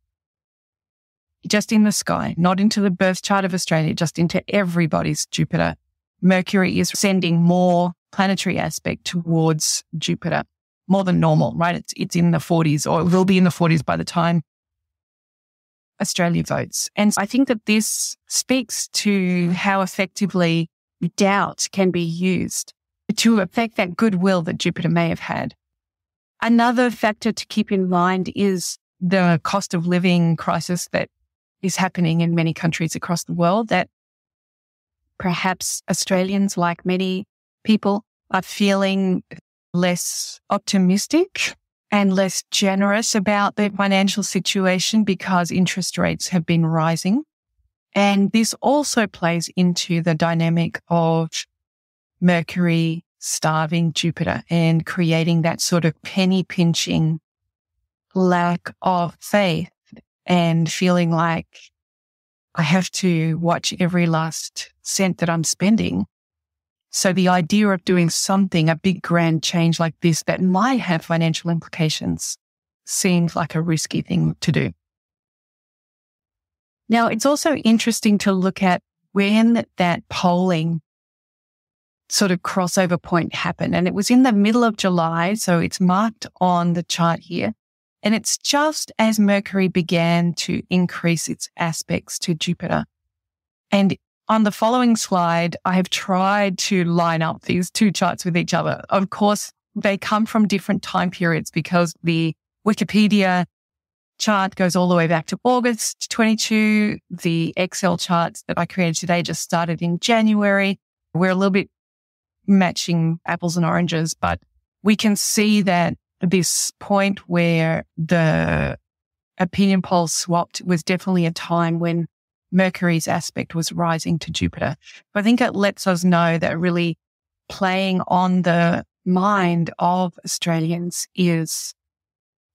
just in the sky, not into the birth chart of Australia, just into everybody's Jupiter, Mercury is sending more planetary aspect towards Jupiter, more than normal, right? It's in the 40s, or it will be in the 40s by the time Australia votes. And I think that this speaks to how effectively doubt can be used to affect that goodwill that Jupiter may have had. Another factor to keep in mind is the cost of living crisis that is happening in many countries across the world, that perhaps Australians, like many people are feeling less optimistic and less generous about their financial situation because interest rates have been rising. And this also plays into the dynamic of Mercury starving Jupiter and creating that sort of penny pinching lack of faith and feeling like I have to watch every last cent that I'm spending. So the idea of doing something, a big grand change like this that might have financial implications, seems like a risky thing to do. Now, it's also interesting to look at when that polling sort of crossover point happened. And it was in the middle of July, so it's marked on the chart here. And it's just as Mercury began to increase its aspects to Jupiter. And on the following slide, I have tried to line up these two charts with each other. Of course, they come from different time periods because the Wikipedia chart goes all the way back to August 22. The Excel charts that I created today just started in January. We're a little bit matching apples and oranges, but we can see that this point where the opinion polls swapped was definitely a time when Mercury's aspect was rising to Jupiter. But I think it lets us know that really playing on the mind of Australians is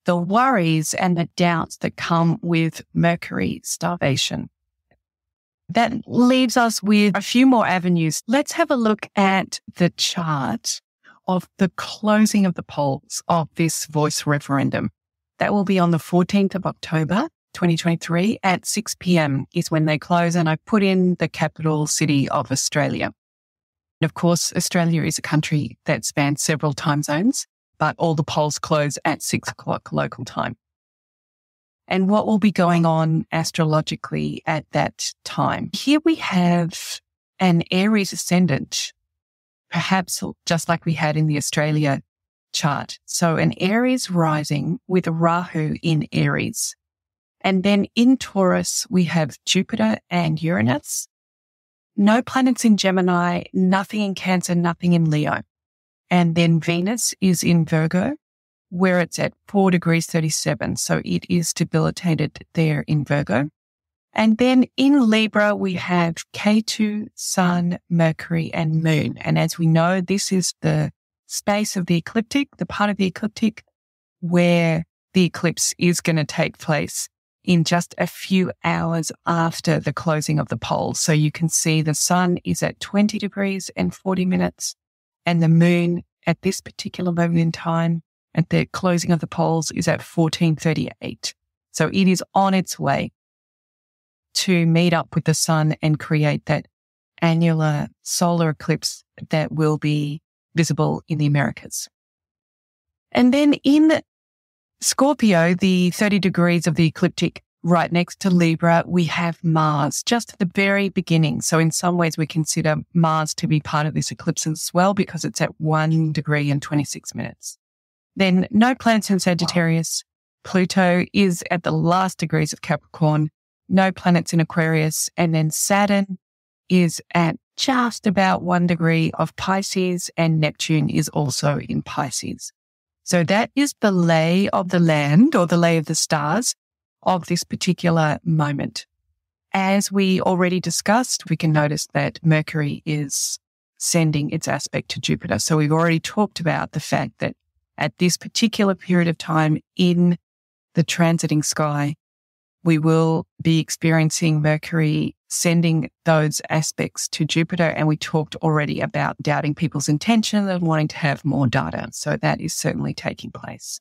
the worries and the doubts that come with Mercury starvation. That leaves us with a few more avenues. Let's have a look at the chart of the closing of the polls of this voice referendum. That will be on the 14th of October, 2023 at 6 p.m. is when they close. And I put in the capital city of Australia. And of course, Australia is a country that spans several time zones, but all the polls close at 6 o'clock local time. And what will be going on astrologically at that time? Here we have an Aries ascendant, perhaps just like we had in the Australia chart. So an Aries rising with Rahu in Aries. And then in Taurus, we have Jupiter and Uranus. No planets in Gemini, nothing in Cancer, nothing in Leo. And then Venus is in Virgo, where it's at 4 degrees 37. So it is debilitated there in Virgo. And then in Libra, we have Ketu, Sun, Mercury, and Moon. And as we know, this is the space of the ecliptic, the part of the ecliptic where the eclipse is going to take place in just a few hours after the closing of the polls. So you can see the Sun is at 20 degrees and 40 minutes, and the Moon at this particular moment in time at the closing of the polls is at 14:38. So it is on its way to meet up with the Sun and create that annular solar eclipse that will be visible in the Americas. And then in Scorpio, the 30 degrees of the ecliptic right next to Libra, we have Mars just at the very beginning. So in some ways, we consider Mars to be part of this eclipse as well because it's at 1 degree and 26 minutes. Then no planets in Sagittarius. Pluto is at the last degrees of Capricorn. No planets in Aquarius. And then Saturn is at just about 1 degree of Pisces, and Neptune is also in Pisces. So that is the lay of the land, or the lay of the stars of this particular moment. As we already discussed, we can notice that Mercury is sending its aspect to Jupiter. So we've already talked about the fact that at this particular period of time in the transiting sky, we will be experiencing Mercury sending those aspects to Jupiter. And we talked already about doubting people's intention and wanting to have more data. So that is certainly taking place.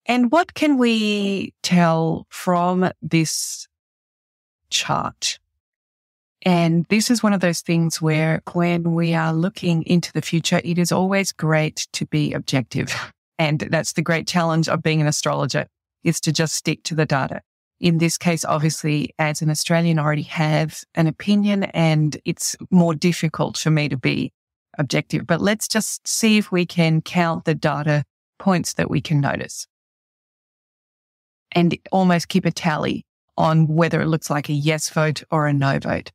And what can we tell from this chart? And this is one of those things where when we are looking into the future, it is always great to be objective. And that's the great challenge of being an astrologer, is to just stick to the data. In this case, obviously, as an Australian, I already have an opinion and it's more difficult for me to be objective. But let's just see if we can count the data points that we can notice and almost keep a tally on whether it looks like a yes vote or a no vote.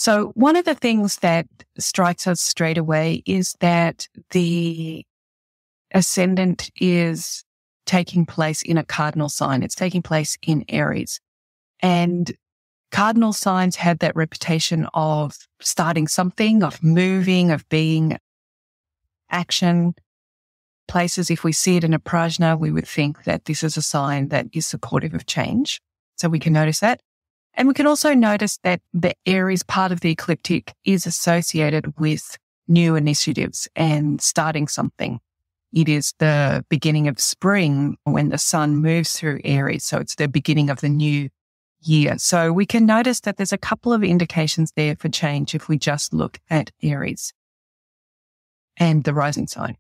So one of the things that strikes us straight away is that the ascendant is taking place in a cardinal sign. It's taking place in Aries. And cardinal signs have that reputation of starting something, of moving, of being action. Places, if we see it in a prajna, we would think that this is a sign that is supportive of change. So we can notice that. And we can also notice that the Aries part of the ecliptic is associated with new initiatives and starting something. It is the beginning of spring when the sun moves through Aries. So it's the beginning of the new year. So we can notice that there's a couple of indications there for change if we just look at Aries and the rising sign.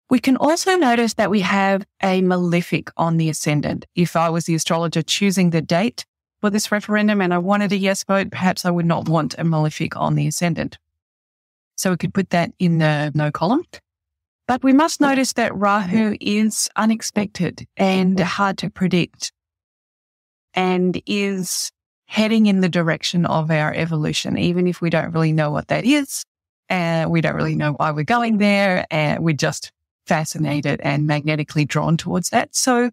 We can also notice that we have a malefic on the ascendant. If I was the astrologer choosing the date for this referendum and I wanted a yes vote, perhaps I would not want a malefic on the ascendant. So we could put that in the no column. But we must notice that Rahu is unexpected and hard to predict and is heading in the direction of our evolution, even if we don't really know what that is. And we don't really know why we're going there. And we're just fascinated and magnetically drawn towards that. So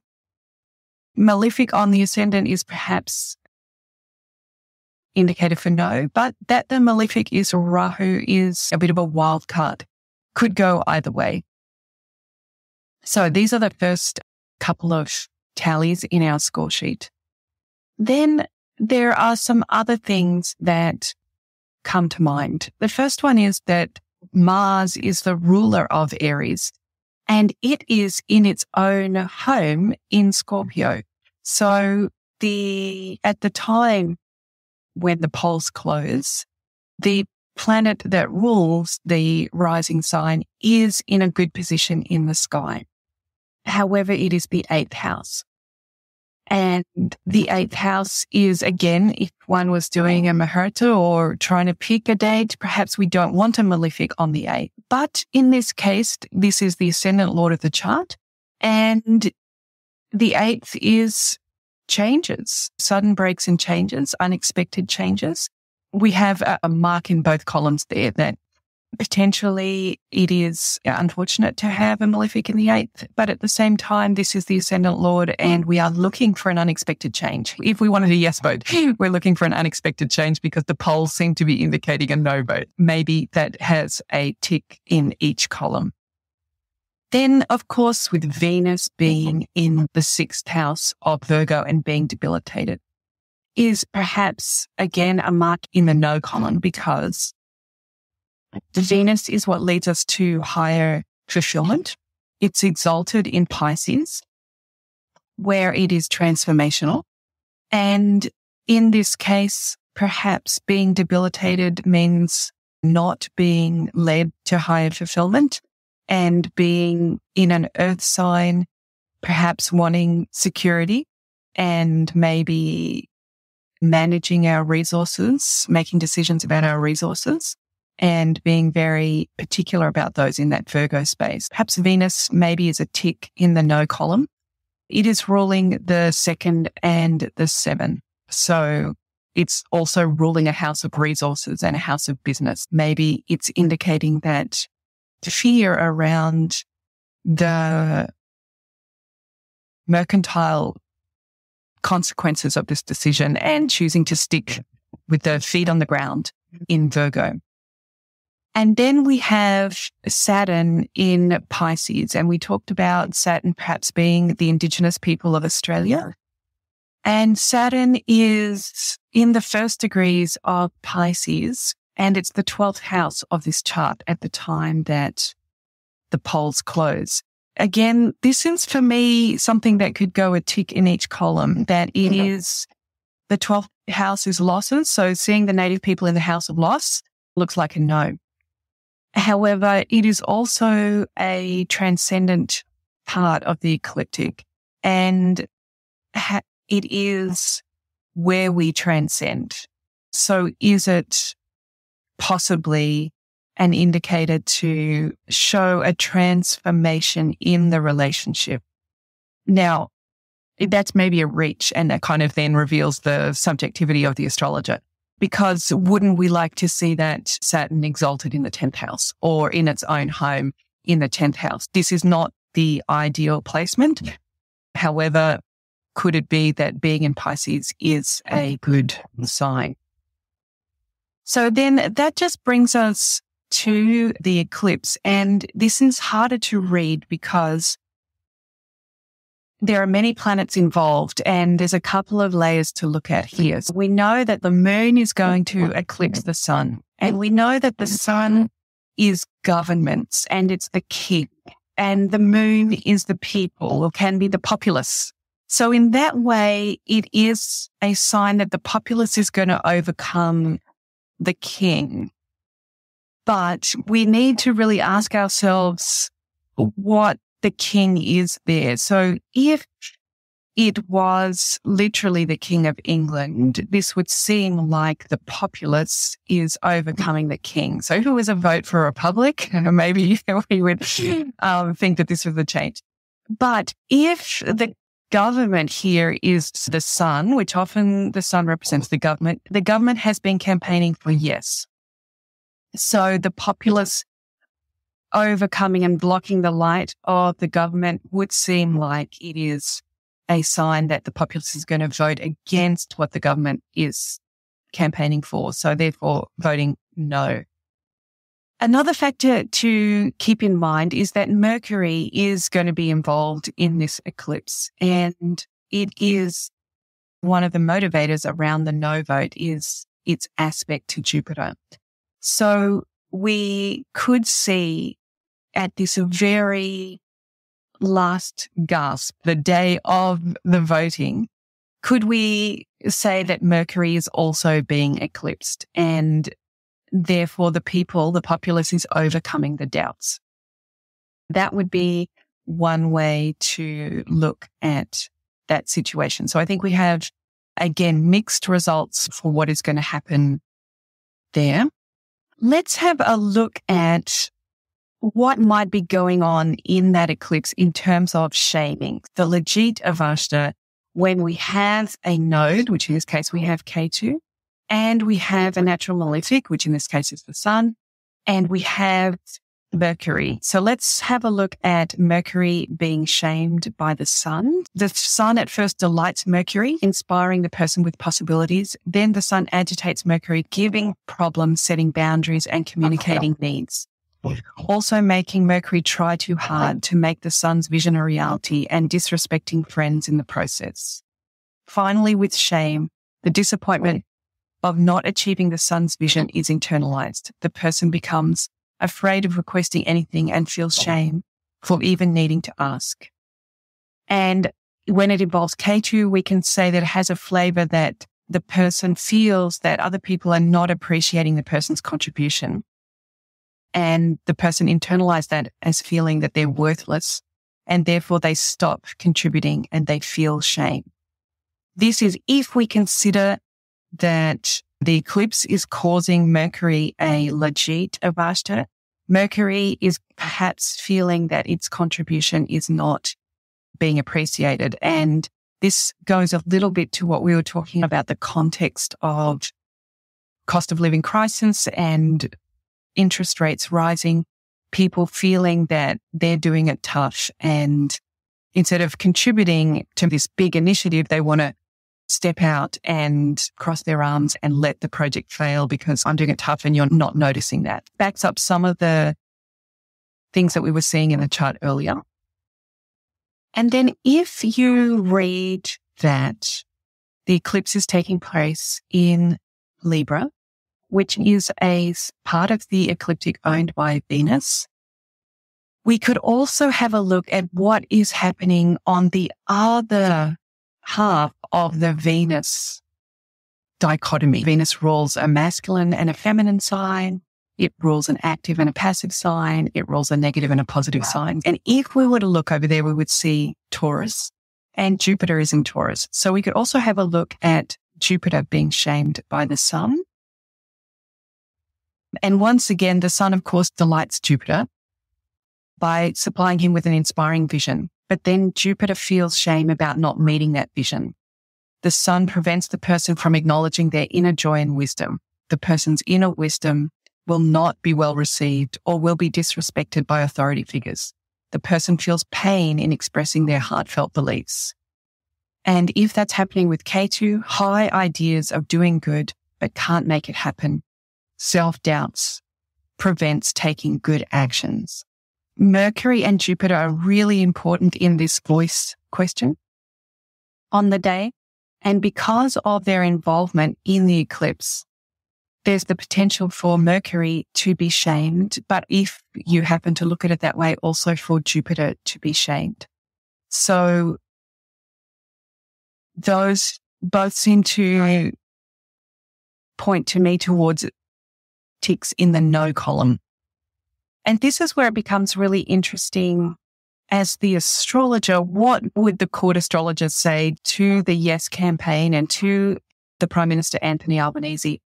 malefic on the ascendant is perhaps indicated for no, but that the malefic is Rahu is a bit of a wild card. Could go either way. So these are the first couple of tallies in our score sheet. Then there are some other things that come to mind. The first one is that Mars is the ruler of Aries and it is in its own home in Scorpio. So at the time when the poles close, the planet that rules the rising sign is in a good position in the sky. However, it is the 8th house. And the 8th house is, again, if one was doing a Muhurta or trying to pick a date, perhaps we don't want a malefic on the 8th. But in this case, this is the ascendant lord of the chart. And the 8th is changes, sudden breaks and changes, unexpected changes. We have a mark in both columns there that potentially it is unfortunate to have a malefic in the 8th, but at the same time, this is the ascendant lord and we are looking for an unexpected change. If we wanted a yes vote, we're looking for an unexpected change because the polls seem to be indicating a no vote. Maybe that has a tick in each column. Then, of course, with Venus being in the 6th house of Virgo and being debilitated, is perhaps, again, a mark in the no column because the Venus is what leads us to higher fulfillment. It's exalted in Pisces, where it is transformational. And in this case, perhaps being debilitated means not being led to higher fulfillment and being in an earth sign, perhaps wanting security and maybe managing our resources, making decisions about our resources and being very particular about those in that Virgo space. Perhaps Venus maybe is a tick in the no column. It is ruling the 2nd and the 7th. So it's also ruling a house of resources and a house of business. Maybe it's indicating that fear around the mercantile consequences of this decision and choosing to stick with the feet on the ground in Virgo. And then we have Saturn in Pisces, and we talked about Saturn perhaps being the Indigenous people of Australia. And Saturn is in the first degrees of Pisces, and it's the 12th house of this chart at the time that the poles close. Again, this is for me something that could go a tick in each column, that it is the 12th house is losses. So seeing the native people in the house of loss looks like a no. However, it is also a transcendent part of the ecliptic, and it is where we transcend. So is it possibly an indicator to show a transformation in the relationship? Now, that's maybe a reach, and that kind of then reveals the subjectivity of the astrologer. because wouldn't we like to see that Saturn exalted in the 10th house or in its own home in the 10th house? This is not the ideal placement. However, could it be that being in Pisces is a good sign? So then that just brings us to the eclipse. And this is harder to read because there are many planets involved and there's a couple of layers to look at here. So we know that the moon is going to eclipse the sun, and we know that the sun is governments and it's the king, and the moon is the people, or can be the populace. So in that way, it is a sign that the populace is going to overcome the king. But we need to really ask ourselves what the king is there. So if it was literally the King of England, this would seem like the populace is overcoming the king. So if it was a vote for a republic, maybe we would think that this was the change. But if the government here is the sun, which often the sun represents the government has been campaigning for yes. So the populace overcoming and blocking the light of the government would seem like it is a sign that the populace is going to vote against what the government is campaigning for. So therefore voting no. Another factor to keep in mind is that Mercury is going to be involved in this eclipse, and it is one of the motivators around the no vote is its aspect to Jupiter. So we could see at this very last gasp, the day of the voting, could we say that Mercury is also being eclipsed and therefore the populace is overcoming the doubts? That would be one way to look at that situation. So I think we have, again, mixed results for what is going to happen there. Let's have a look at what might be going on in that eclipse in terms of shaming. The Lajjitaadi Avasthas, when we have a node, which in this case we have K2, and we have a natural malefic, which in this case is the sun, and we have Mercury. So let's have a look at Mercury being shamed by the sun. The sun at first delights Mercury, inspiring the person with possibilities. Then the sun agitates Mercury, giving problems, setting boundaries, and communicating needs. Also making Mercury try too hard to make the sun's vision a reality and disrespecting friends in the process. Finally, with shame, the disappointment of not achieving the sun's vision is internalized. The person becomes afraid of requesting anything and feels shame for even needing to ask. And when it involves K2, we can say that it has a flavor that the person feels that other people are not appreciating the person's contribution. And the person internalized that as feeling that they're worthless, and therefore they stop contributing and they feel shame. This is if we consider that the eclipse is causing Mercury a Lajjitaadi Avasthas. Mercury is perhaps feeling that its contribution is not being appreciated. And this goes a little bit to what we were talking about, the context of cost of living crisis and interest rates rising, people feeling that they're doing it tough. And instead of contributing to this big initiative, they want to step out and cross their arms and let the project fail because I'm doing it tough and you're not noticing that. Backs up some of the things that we were seeing in the chart earlier. And then if you read that the eclipse is taking place in Libra, which is a part of the ecliptic owned by Venus, we could also have a look at what is happening on the other half of the Venus dichotomy. Venus rules a masculine and a feminine sign. It rules an active and a passive sign. It rules a negative and a positive sign. And if we were to look over there, we would see Taurus, and Jupiter is in Taurus. So we could also have a look at Jupiter being shamed by the sun. And once again, the sun, of course, delights Jupiter by supplying him with an inspiring vision. But then Jupiter feels shame about not meeting that vision. The Sun prevents the person from acknowledging their inner joy and wisdom. The person's inner wisdom will not be well received or will be disrespected by authority figures. The person feels pain in expressing their heartfelt beliefs. And if that's happening with K2, high ideas of doing good but can't make it happen. Self-doubts prevents taking good actions. Mercury and Jupiter are really important in this voice question on the day. And because of their involvement in the eclipse, there's the potential for Mercury to be shamed, but if you happen to look at it that way, also for Jupiter to be shamed. So those both seem to point to me towards ticks in the no column. And this is where it becomes really interesting. As the astrologer, what would the court astrologers say to the Yes campaign and to the Prime Minister Anthony Albanese?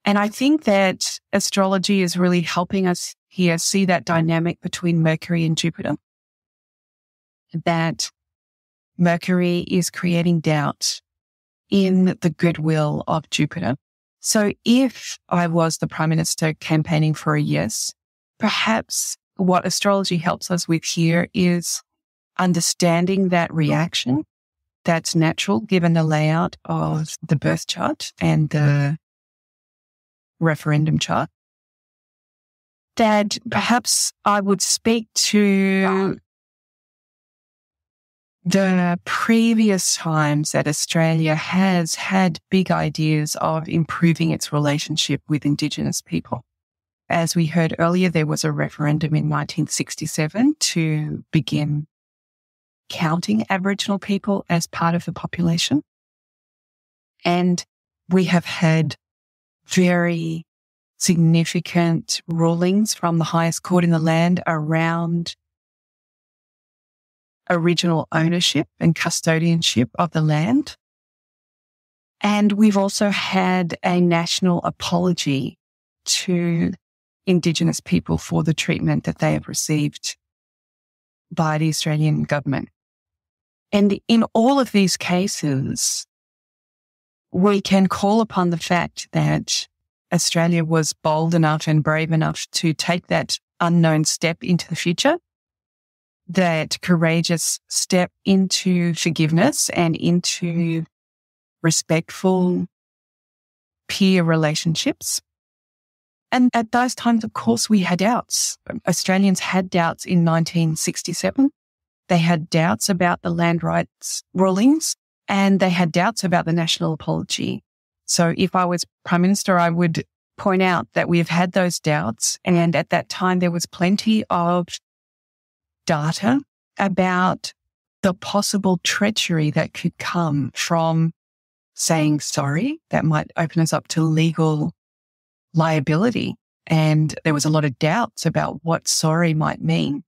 And I think that astrology is really helping us here see that dynamic between Mercury and Jupiter. That Mercury is creating doubt in the goodwill of Jupiter. So if I was the Prime Minister campaigning for a yes, perhaps what astrology helps us with here is understanding that reaction that's natural given the layout of the birth chart and the referendum chart. That perhaps I would speak to the previous times that Australia has had big ideas of improving its relationship with Indigenous people. As we heard earlier, there was a referendum in 1967 to begin counting Aboriginal people as part of the population. And we have had very significant rulings from the highest court in the land around original ownership and custodianship of the land. And we've also had a national apology to Indigenous people for the treatment that they have received by the Australian government. And in all of these cases, we can call upon the fact that Australia was bold enough and brave enough to take that unknown step into the future, that courageous step into forgiveness and into respectful peer relationships. And at those times, of course, we had doubts. Australians had doubts in 1967. They had doubts about the land rights rulings and they had doubts about the national apology. So if I was Prime Minister, I would point out that we've had those doubts. And at that time, there was plenty of data about the possible treachery that could come from saying sorry. That might open us up to legal liability. And there was a lot of doubts about what sorry might mean.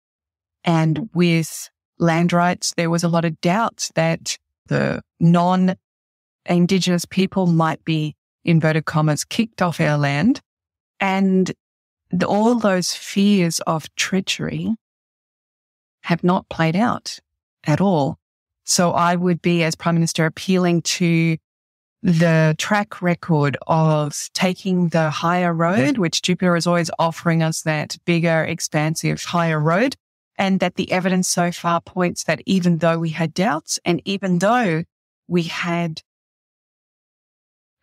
And with land rights, there was a lot of doubts that the non-Indigenous people might be, inverted commas, kicked off our land. And all those fears of treachery have not played out at all. So I would be, as Prime Minister, appealing to the track record of taking the higher road, which Jupiter is always offering us that bigger, expansive, higher road, and that the evidence so far points that even though we had doubts and even though we had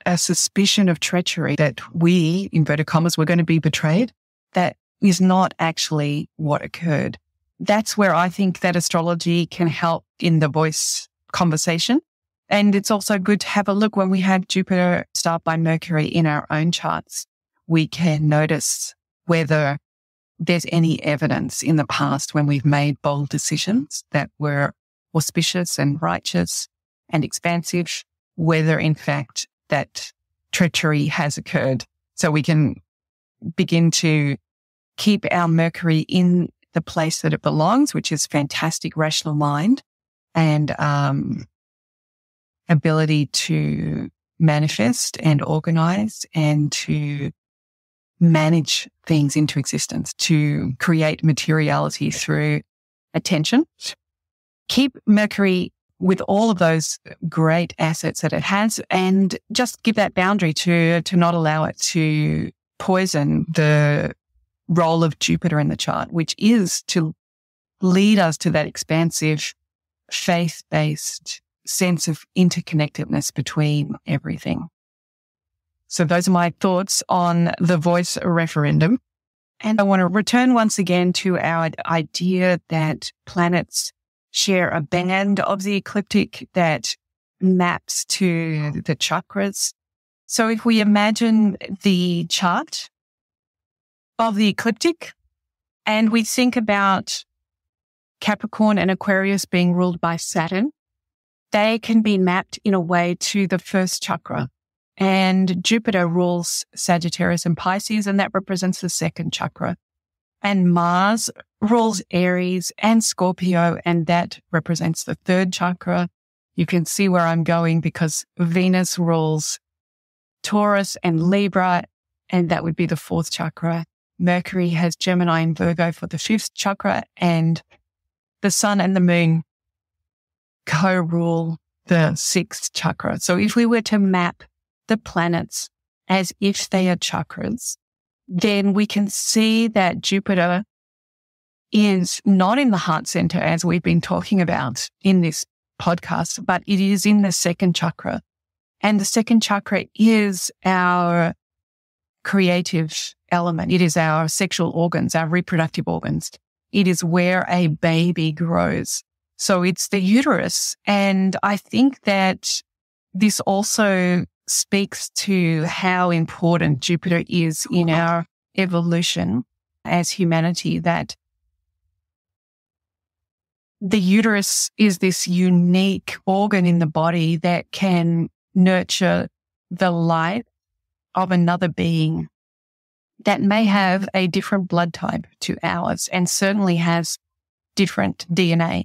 a suspicion of treachery that we, inverted commas, were going to be betrayed, that is not actually what occurred. That's where I think that astrology can help in the voice conversation. And it's also good to have a look when we have Jupiter starred by Mercury in our own charts. We can notice whether there's any evidence in the past when we've made bold decisions that were auspicious and righteous and expansive, whether in fact that treachery has occurred. So we can begin to keep our Mercury in the place that it belongs, which is fantastic rational mind and ability to manifest and organize and to manage things into existence, to create materiality through attention. Keep Mercury with all of those great assets that it has, and just give that boundary to not allow it to poison the role of Jupiter in the chart, which is to lead us to that expansive, faith-based sense of interconnectedness between everything. So those are my thoughts on the voice referendum. And I want to return once again to our idea that planets share a band of the ecliptic that maps to the chakras. So if we imagine the chart of the ecliptic and we think about Capricorn and Aquarius being ruled by Saturn, they can be mapped in a way to the first chakra. And Jupiter rules Sagittarius and Pisces, and that represents the second chakra. And Mars rules Aries and Scorpio, and that represents the third chakra. You can see where I'm going because Venus rules Taurus and Libra, and that would be the fourth chakra. Mercury has Gemini and Virgo for the fifth chakra, and the Sun and the Moon co-rule the sixth chakra. So if we were to map the planets as if they are chakras, then we can see that Jupiter is not in the heart center as we've been talking about in this podcast, but it is in the second chakra. And the second chakra is our creative element. It is our sexual organs, our reproductive organs. It is where a baby grows. So it's the uterus. And I think that this also speaks to how important Jupiter is in our evolution as humanity, that the uterus is this unique organ in the body that can nurture the life of another being that may have a different blood type to ours and certainly has different DNA.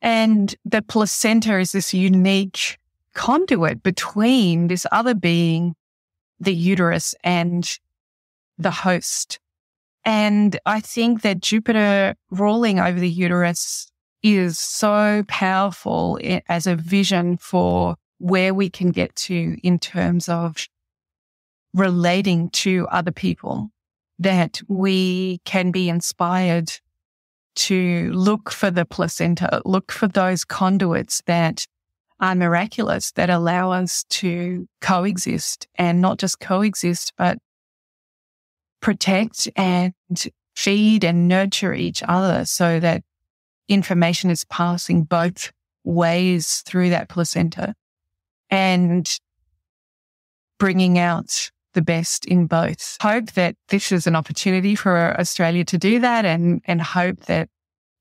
And the placenta is this unique conduit between this other being, the uterus, and the host. And I think that Jupiter ruling over the uterus is so powerful as a vision for where we can get to in terms of relating to other people, that we can be inspired to look for the placenta, look for those conduits that are miraculous, that allow us to coexist, and not just coexist, but protect and feed and nurture each other so that information is passing both ways through that placenta and bringing out the best in both. Hope that this is an opportunity for Australia to do that, and hope that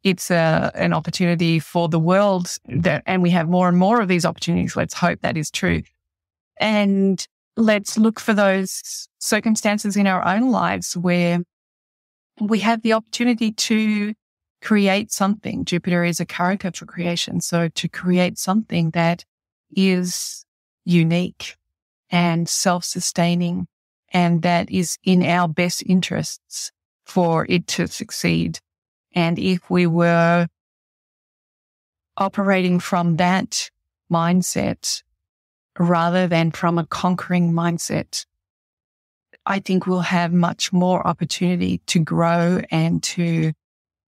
it's an opportunity for the world, and we have more and more of these opportunities. Let's hope that is true. And let's look for those circumstances in our own lives where we have the opportunity to create something. Jupiter is a karaka for creation. So to create something that is unique and self-sustaining, and that is in our best interests for it to succeed. And if we were operating from that mindset rather than from a conquering mindset, I think we'll have much more opportunity to grow and to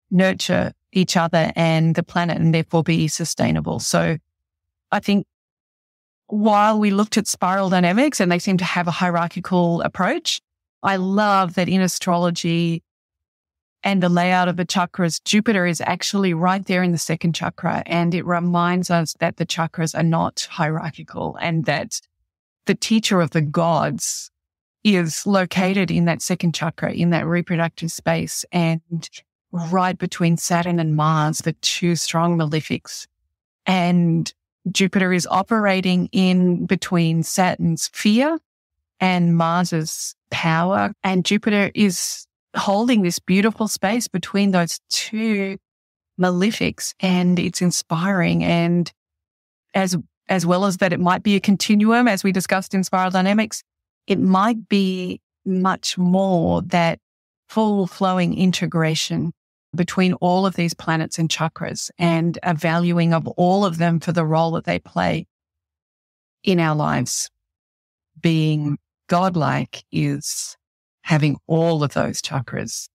nurture each other and the planet, and therefore be sustainable. So I think while we looked at spiral dynamics and they seem to have a hierarchical approach, I love that in astrology and the layout of the chakras, Jupiter is actually right there in the second chakra. And it reminds us that the chakras are not hierarchical, and that the teacher of the gods is located in that second chakra, in that reproductive space, and right between Saturn and Mars, the two strong malefics. And Jupiter is operating in between Saturn's fear and Mars's power. And Jupiter is holding this beautiful space between those two malefics, and it's inspiring. And as well as that, it might be a continuum, as we discussed in spiral dynamics, it might be much more that full flowing integration between all of these planets and chakras, and a valuing of all of them for the role that they play in our lives. Being godlike is having all of those chakras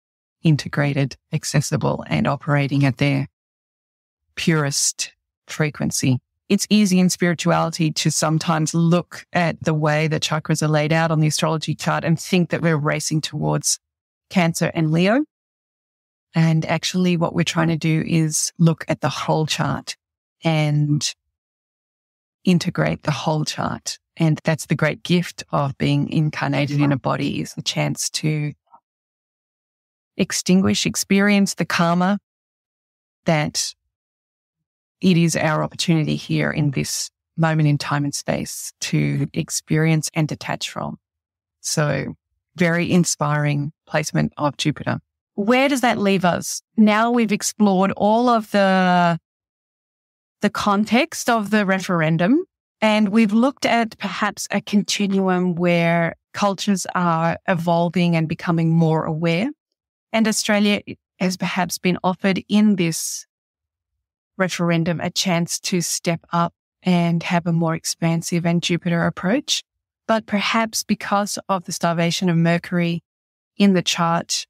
integrated, accessible, and operating at their purest frequency. It's easy in spirituality to sometimes look at the way the chakras are laid out on the astrology chart and think that we're racing towards Cancer and Leo. And actually what we're trying to do is look at the whole chart and integrate the whole chart. And that's the great gift of being incarnated in a body, is the chance to experience the karma that it is our opportunity here in this moment in time and space to experience and detach from. So very inspiring placement of Jupiter. Where does that leave us? Now we've explored all of the context of the referendum, and we've looked at perhaps a continuum where cultures are evolving and becoming more aware. And Australia has perhaps been offered in this referendum a chance to step up and have a more expansive and Jupiter approach. But perhaps because of the starvation of Mercury in the chart,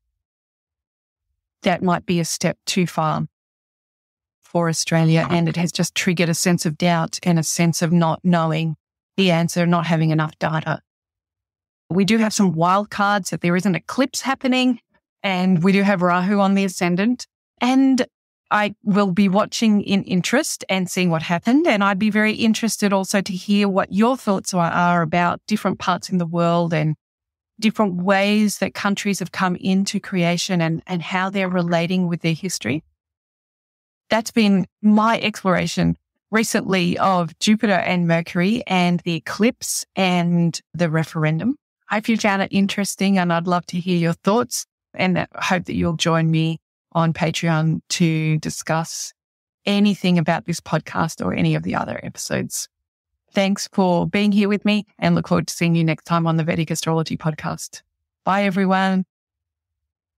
that might be a step too far for Australia. And it has just triggered a sense of doubt and a sense of not knowing the answer, not having enough data. We do have some wild cards that there is an eclipse happening, and we do have Rahu on the ascendant. And I will be watching in interest and seeing what happened. And I'd be very interested also to hear what your thoughts are about different parts in the world and different ways that countries have come into creation and how they're relating with their history. That's been my exploration recently of Jupiter and Mercury and the eclipse and the referendum. I hope you found it interesting, and I'd love to hear your thoughts, and I hope that you'll join me on Patreon to discuss anything about this podcast or any of the other episodes. Thanks for being here with me, and look forward to seeing you next time on the Vedic Astrology Podcast. Bye, everyone.